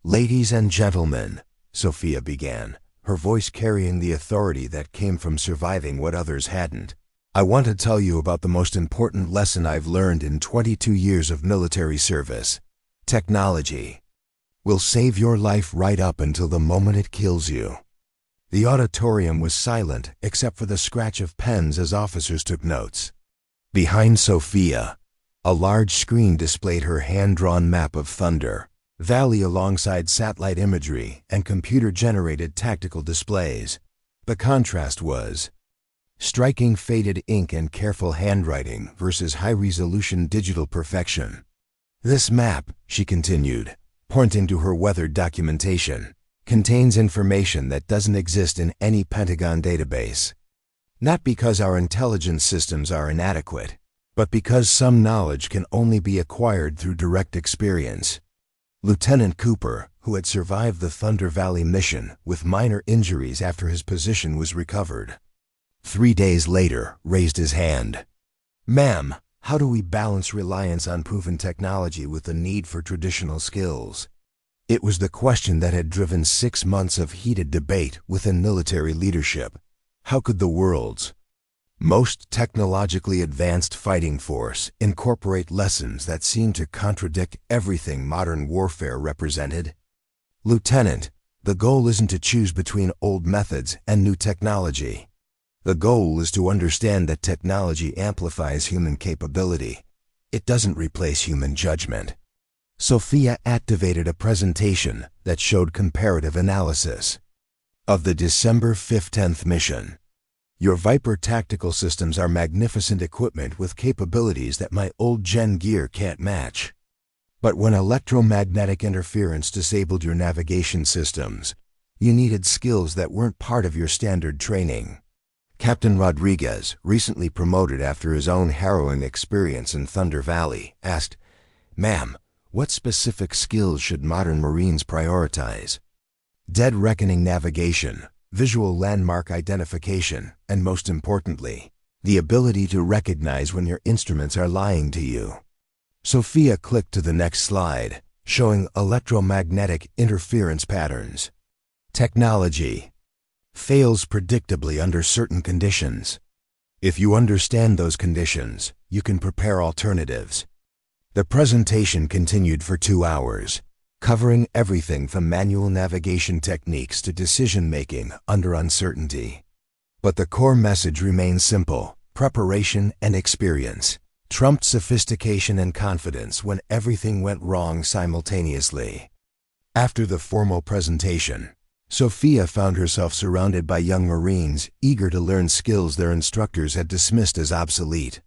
"Ladies and gentlemen," Sophia began, her voice carrying the authority that came from surviving what others hadn't, "I want to tell you about the most important lesson I've learned in 22 years of military service. Technology will save your life right up until the moment it kills you." The auditorium was silent except for the scratch of pens as officers took notes. Behind Sophia, a large screen displayed her hand-drawn map of Thunder Valley alongside satellite imagery and computer-generated tactical displays. The contrast was striking: faded ink and careful handwriting versus high-resolution digital perfection. "This map," she continued, pointing to her weathered documentation, "contains information that doesn't exist in any Pentagon database. Not because our intelligence systems are inadequate, but because some knowledge can only be acquired through direct experience." Lieutenant Cooper, who had survived the Thunder Valley mission with minor injuries after his position was recovered, 3 days later raised his hand. "Ma'am, how do we balance reliance on proven technology with the need for traditional skills?" It was the question that had driven 6 months of heated debate within military leadership. How could the world's most technologically advanced fighting force incorporate lessons that seemed to contradict everything modern warfare represented? "Lieutenant, the goal isn't to choose between old methods and new technology. The goal is to understand that technology amplifies human capability. It doesn't replace human judgment." Sophia activated a presentation that showed comparative analysis of the December 5th mission. "Your Viper tactical systems are magnificent equipment with capabilities that my old gen gear can't match. But when electromagnetic interference disabled your navigation systems, you needed skills that weren't part of your standard training." Captain Rodriguez, recently promoted after his own harrowing experience in Thunder Valley, asked, "Ma'am, what specific skills should modern Marines prioritize?" "Dead reckoning navigation, visual landmark identification, and most importantly, the ability to recognize when your instruments are lying to you." Sophia clicked to the next slide, showing electromagnetic interference patterns. "Technology fails predictably under certain conditions. If you understand those conditions, you can prepare alternatives." The presentation continued for 2 hours, covering everything from manual navigation techniques to decision-making under uncertainty. But the core message remained simple: preparation and experience trumped sophistication and confidence when everything went wrong simultaneously. After the formal presentation, Sophia found herself surrounded by young Marines eager to learn skills their instructors had dismissed as obsolete.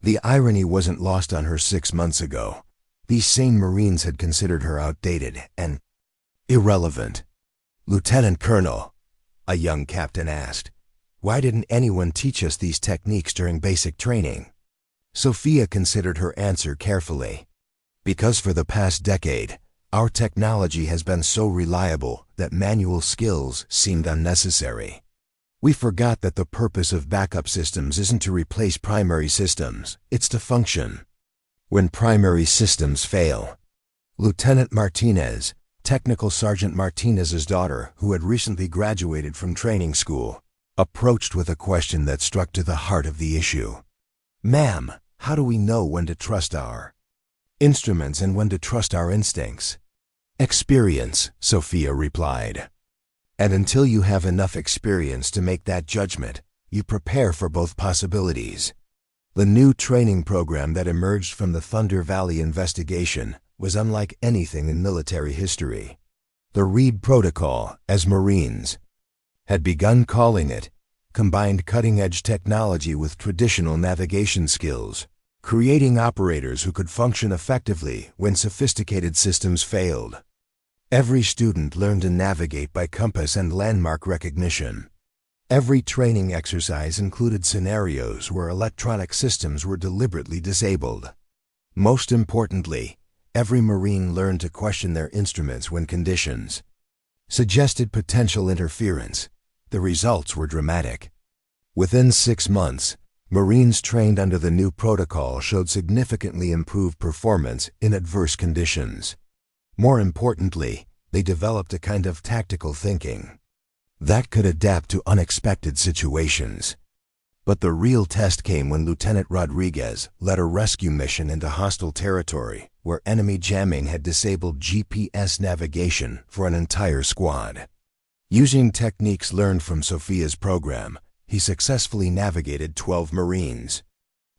The irony wasn't lost on her 6 months ago. These same Marines had considered her outdated and irrelevant. "Lieutenant Colonel," a young captain asked, "why didn't anyone teach us these techniques during basic training?" Sophia considered her answer carefully. "Because for the past decade, our technology has been so reliable that manual skills seemed unnecessary. We forgot that the purpose of backup systems isn't to replace primary systems, it's to function when primary systems fail." Lieutenant Martinez, Technical Sergeant Martinez's daughter, who had recently graduated from training school, approached with a question that struck to the heart of the issue. "Ma'am, how do we know when to trust our instruments and when to trust our instincts?" "Experience," Sophia replied. "And until you have enough experience to make that judgment, you prepare for both possibilities." The new training program that emerged from the Thunder Valley investigation was unlike anything in military history. The Reed Protocol, as Marines had begun calling it, combined cutting-edge technology with traditional navigation skills, creating operators who could function effectively when sophisticated systems failed. Every student learned to navigate by compass and landmark recognition. Every training exercise included scenarios where electronic systems were deliberately disabled. Most importantly, every Marine learned to question their instruments when conditions suggested potential interference. The results were dramatic. Within 6 months, Marines trained under the new protocol showed significantly improved performance in adverse conditions. More importantly, they developed a kind of tactical thinking that could adapt to unexpected situations. But the real test came when Lieutenant Rodriguez led a rescue mission into hostile territory where enemy jamming had disabled GPS navigation for an entire squad. Using techniques learned from Sophia's program, he successfully navigated 12 Marines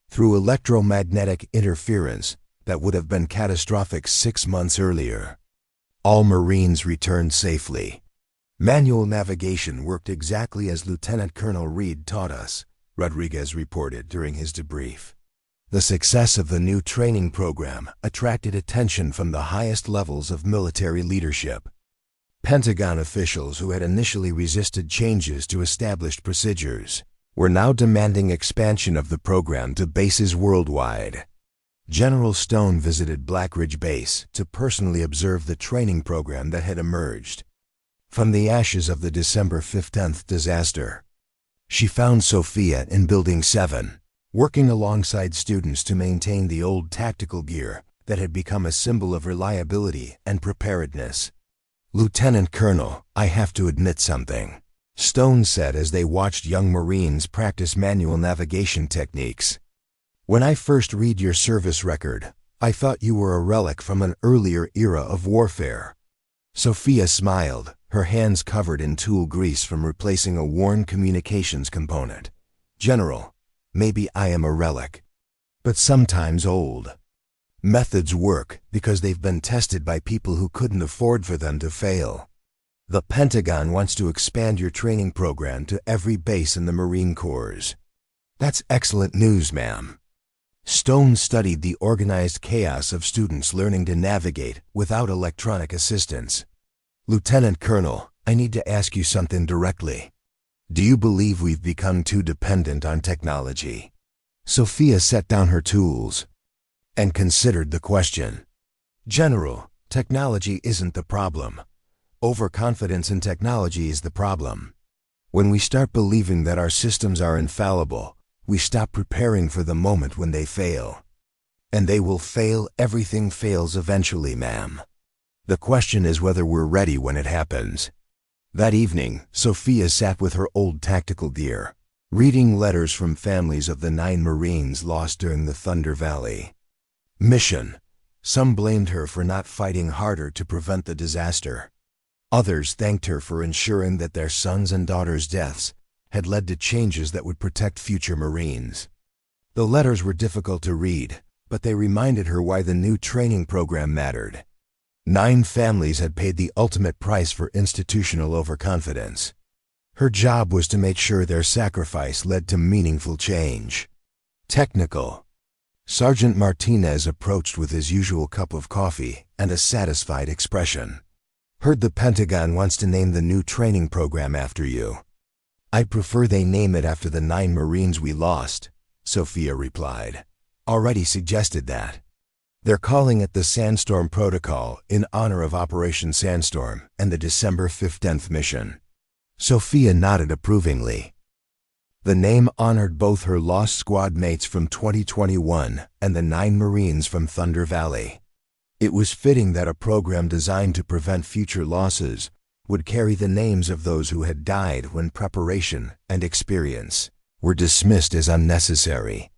through electromagnetic interference that would have been catastrophic 6 months earlier. All Marines returned safely. Manual navigation worked exactly as Lieutenant Colonel Reed taught us, Rodriguez reported during his debrief. The success of the new training program attracted attention from the highest levels of military leadership. Pentagon officials who had initially resisted changes to established procedures were now demanding expansion of the program to bases worldwide. General Stone visited Black Ridge Base to personally observe the training program that had emerged from the ashes of the December 15th disaster. She found Sophia in Building 7, working alongside students to maintain the old tactical gear that had become a symbol of reliability and preparedness. "Lieutenant Colonel, I have to admit something," Stone said as they watched young Marines practice manual navigation techniques. "When I first read your service record, I thought you were a relic from an earlier era of warfare." Sophia smiled, her hands covered in tool grease from replacing a worn communications component. "General, maybe I am a relic, but sometimes old. Methods work because they've been tested by people who couldn't afford for them to fail. The Pentagon wants to expand your training program to every base in the Marine Corps." "That's excellent news, ma'am." Stone studied the organized chaos of students learning to navigate without electronic assistance. "Lieutenant Colonel, I need to ask you something directly. Do you believe we've become too dependent on technology?" Sophia set down her tools and considered the question. "General, technology isn't the problem. Overconfidence in technology is the problem. When we start believing that our systems are infallible, we stop preparing for the moment when they fail. And they will fail. Everything fails eventually, ma'am. The question is whether we're ready when it happens." That evening, Sophia sat with her old tactical gear, reading letters from families of the 9 Marines lost during the Thunder Valley mission. Some blamed her for not fighting harder to prevent the disaster. Others thanked her for ensuring that their sons' and daughters' deaths had led to changes that would protect future Marines. The letters were difficult to read, but they reminded her why the new training program mattered. 9 families had paid the ultimate price for institutional overconfidence. Her job was to make sure their sacrifice led to meaningful change. Technical. Sergeant Martinez approached with his usual cup of coffee and a satisfied expression. "Heard the Pentagon wants to name the new training program after you." "I prefer they name it after the 9 Marines we lost," Sophia replied. "Already suggested that. They're calling it the Sandstorm Protocol in honor of Operation Sandstorm and the December 15th mission." Sophia nodded approvingly. The name honored both her lost squad mates from 2021 and the 9 Marines from Thunder Valley. It was fitting that a program designed to prevent future losses would carry the names of those who had died when preparation and experience were dismissed as unnecessary.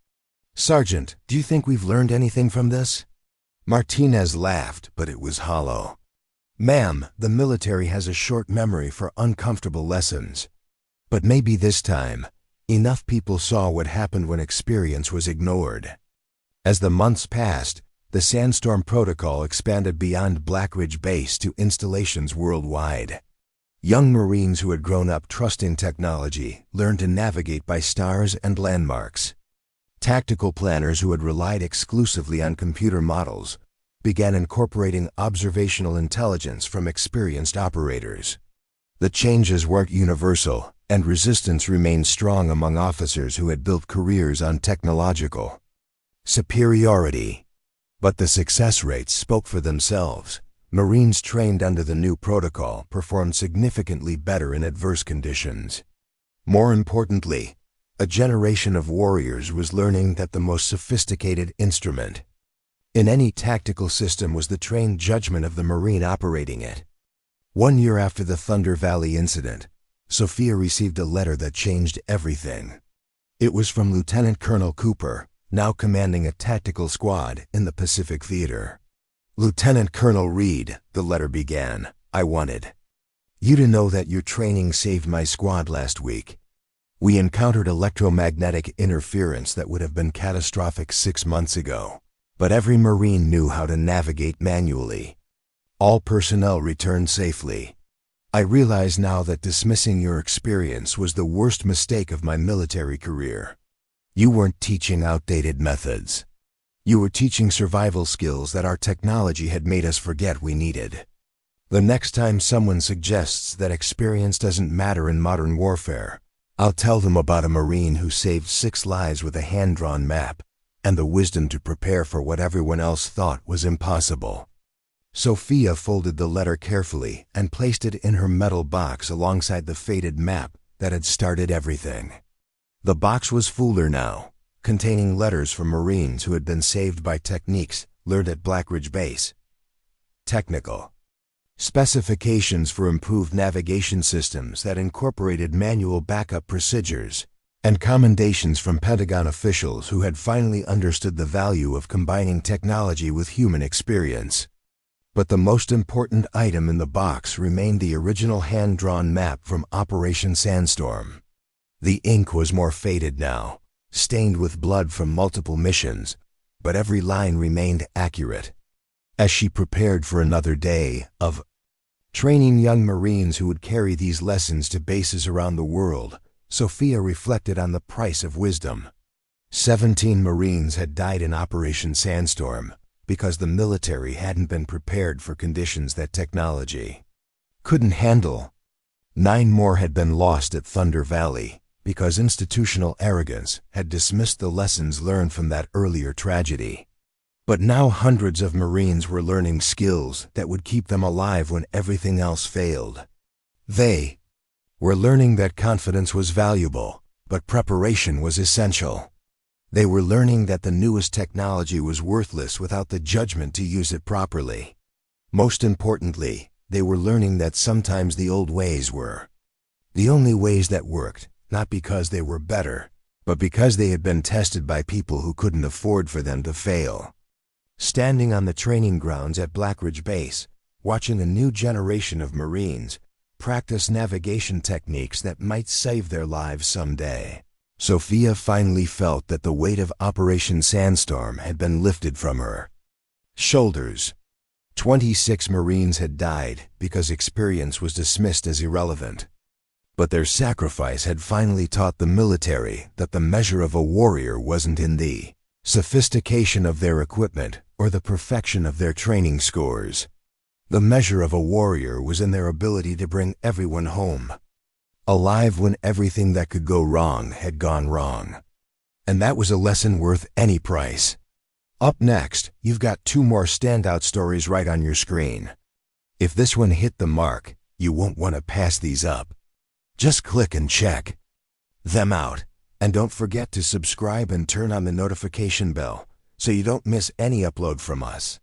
"Sergeant, do you think we've learned anything from this?" Martinez laughed, but it was hollow. "Ma'am, the military has a short memory for uncomfortable lessons. But maybe this time, enough people saw what happened when experience was ignored." As the months passed, The Sandstorm protocol expanded beyond Black Ridge Base to installations worldwide. Young Marines who had grown up trusting technology learned to navigate by stars and landmarks. Tactical planners who had relied exclusively on computer models began incorporating observational intelligence from experienced operators. The changes weren't universal, and resistance remained strong among officers who had built careers on technological superiority. But the success rates spoke for themselves. Marines trained under the new protocol performed significantly better in adverse conditions. More importantly, a generation of warriors was learning that the most sophisticated instrument in any tactical system was the trained judgment of the Marine operating it. 1 year after the Thunder Valley incident, Sophia received a letter that changed everything. It was from Lieutenant Colonel Cooper, now commanding a tactical squad in the Pacific Theater. "Lieutenant Colonel Reed," the letter began, "I wanted you to know that your training saved my squad last week. We encountered electromagnetic interference that would have been catastrophic 6 months ago, but every Marine knew how to navigate manually. All personnel returned safely. I realize now that dismissing your experience was the worst mistake of my military career. You weren't teaching outdated methods. You were teaching survival skills that our technology had made us forget we needed. The next time someone suggests that experience doesn't matter in modern warfare, I'll tell them about a Marine who saved 6 lives with a hand-drawn map and the wisdom to prepare for what everyone else thought was impossible." Sophia folded the letter carefully and placed it in her metal box alongside the faded map that had started everything. The box was fuller now, containing letters from Marines who had been saved by techniques learned at Black Ridge Base. Technical specifications for improved navigation systems that incorporated manual backup procedures, and commendations from Pentagon officials who had finally understood the value of combining technology with human experience. But the most important item in the box remained the original hand-drawn map from Operation Sandstorm. The ink was more faded now, stained with blood from multiple missions, but every line remained accurate. As she prepared for another day of training young Marines who would carry these lessons to bases around the world, Sophia reflected on the price of wisdom. 17 Marines had died in Operation Sandstorm because the military hadn't been prepared for conditions that technology couldn't handle. 9 more had been lost at Thunder Valley because institutional arrogance had dismissed the lessons learned from that earlier tragedy. But now hundreds of Marines were learning skills that would keep them alive when everything else failed. They were learning that confidence was valuable, but preparation was essential. They were learning that the newest technology was worthless without the judgment to use it properly. Most importantly, they were learning that sometimes the old ways were the only ways that worked, not because they were better, but because they had been tested by people who couldn't afford for them to fail. Standing on the training grounds at Black Ridge Base, watching a new generation of Marines practice navigation techniques that might save their lives someday, Sophia finally felt that the weight of Operation Sandstorm had been lifted from her shoulders. 26 Marines had died because experience was dismissed as irrelevant. But their sacrifice had finally taught the military that the measure of a warrior wasn't in the sophistication of their equipment or the perfection of their training scores. The measure of a warrior was in their ability to bring everyone home alive when everything that could go wrong had gone wrong. And that was a lesson worth any price. Up next, you've got 2 more standout stories right on your screen. If this one hit the mark, you won't want to pass these up. Just click and check them out. And don't forget to subscribe and turn on the notification bell so you don't miss any upload from us.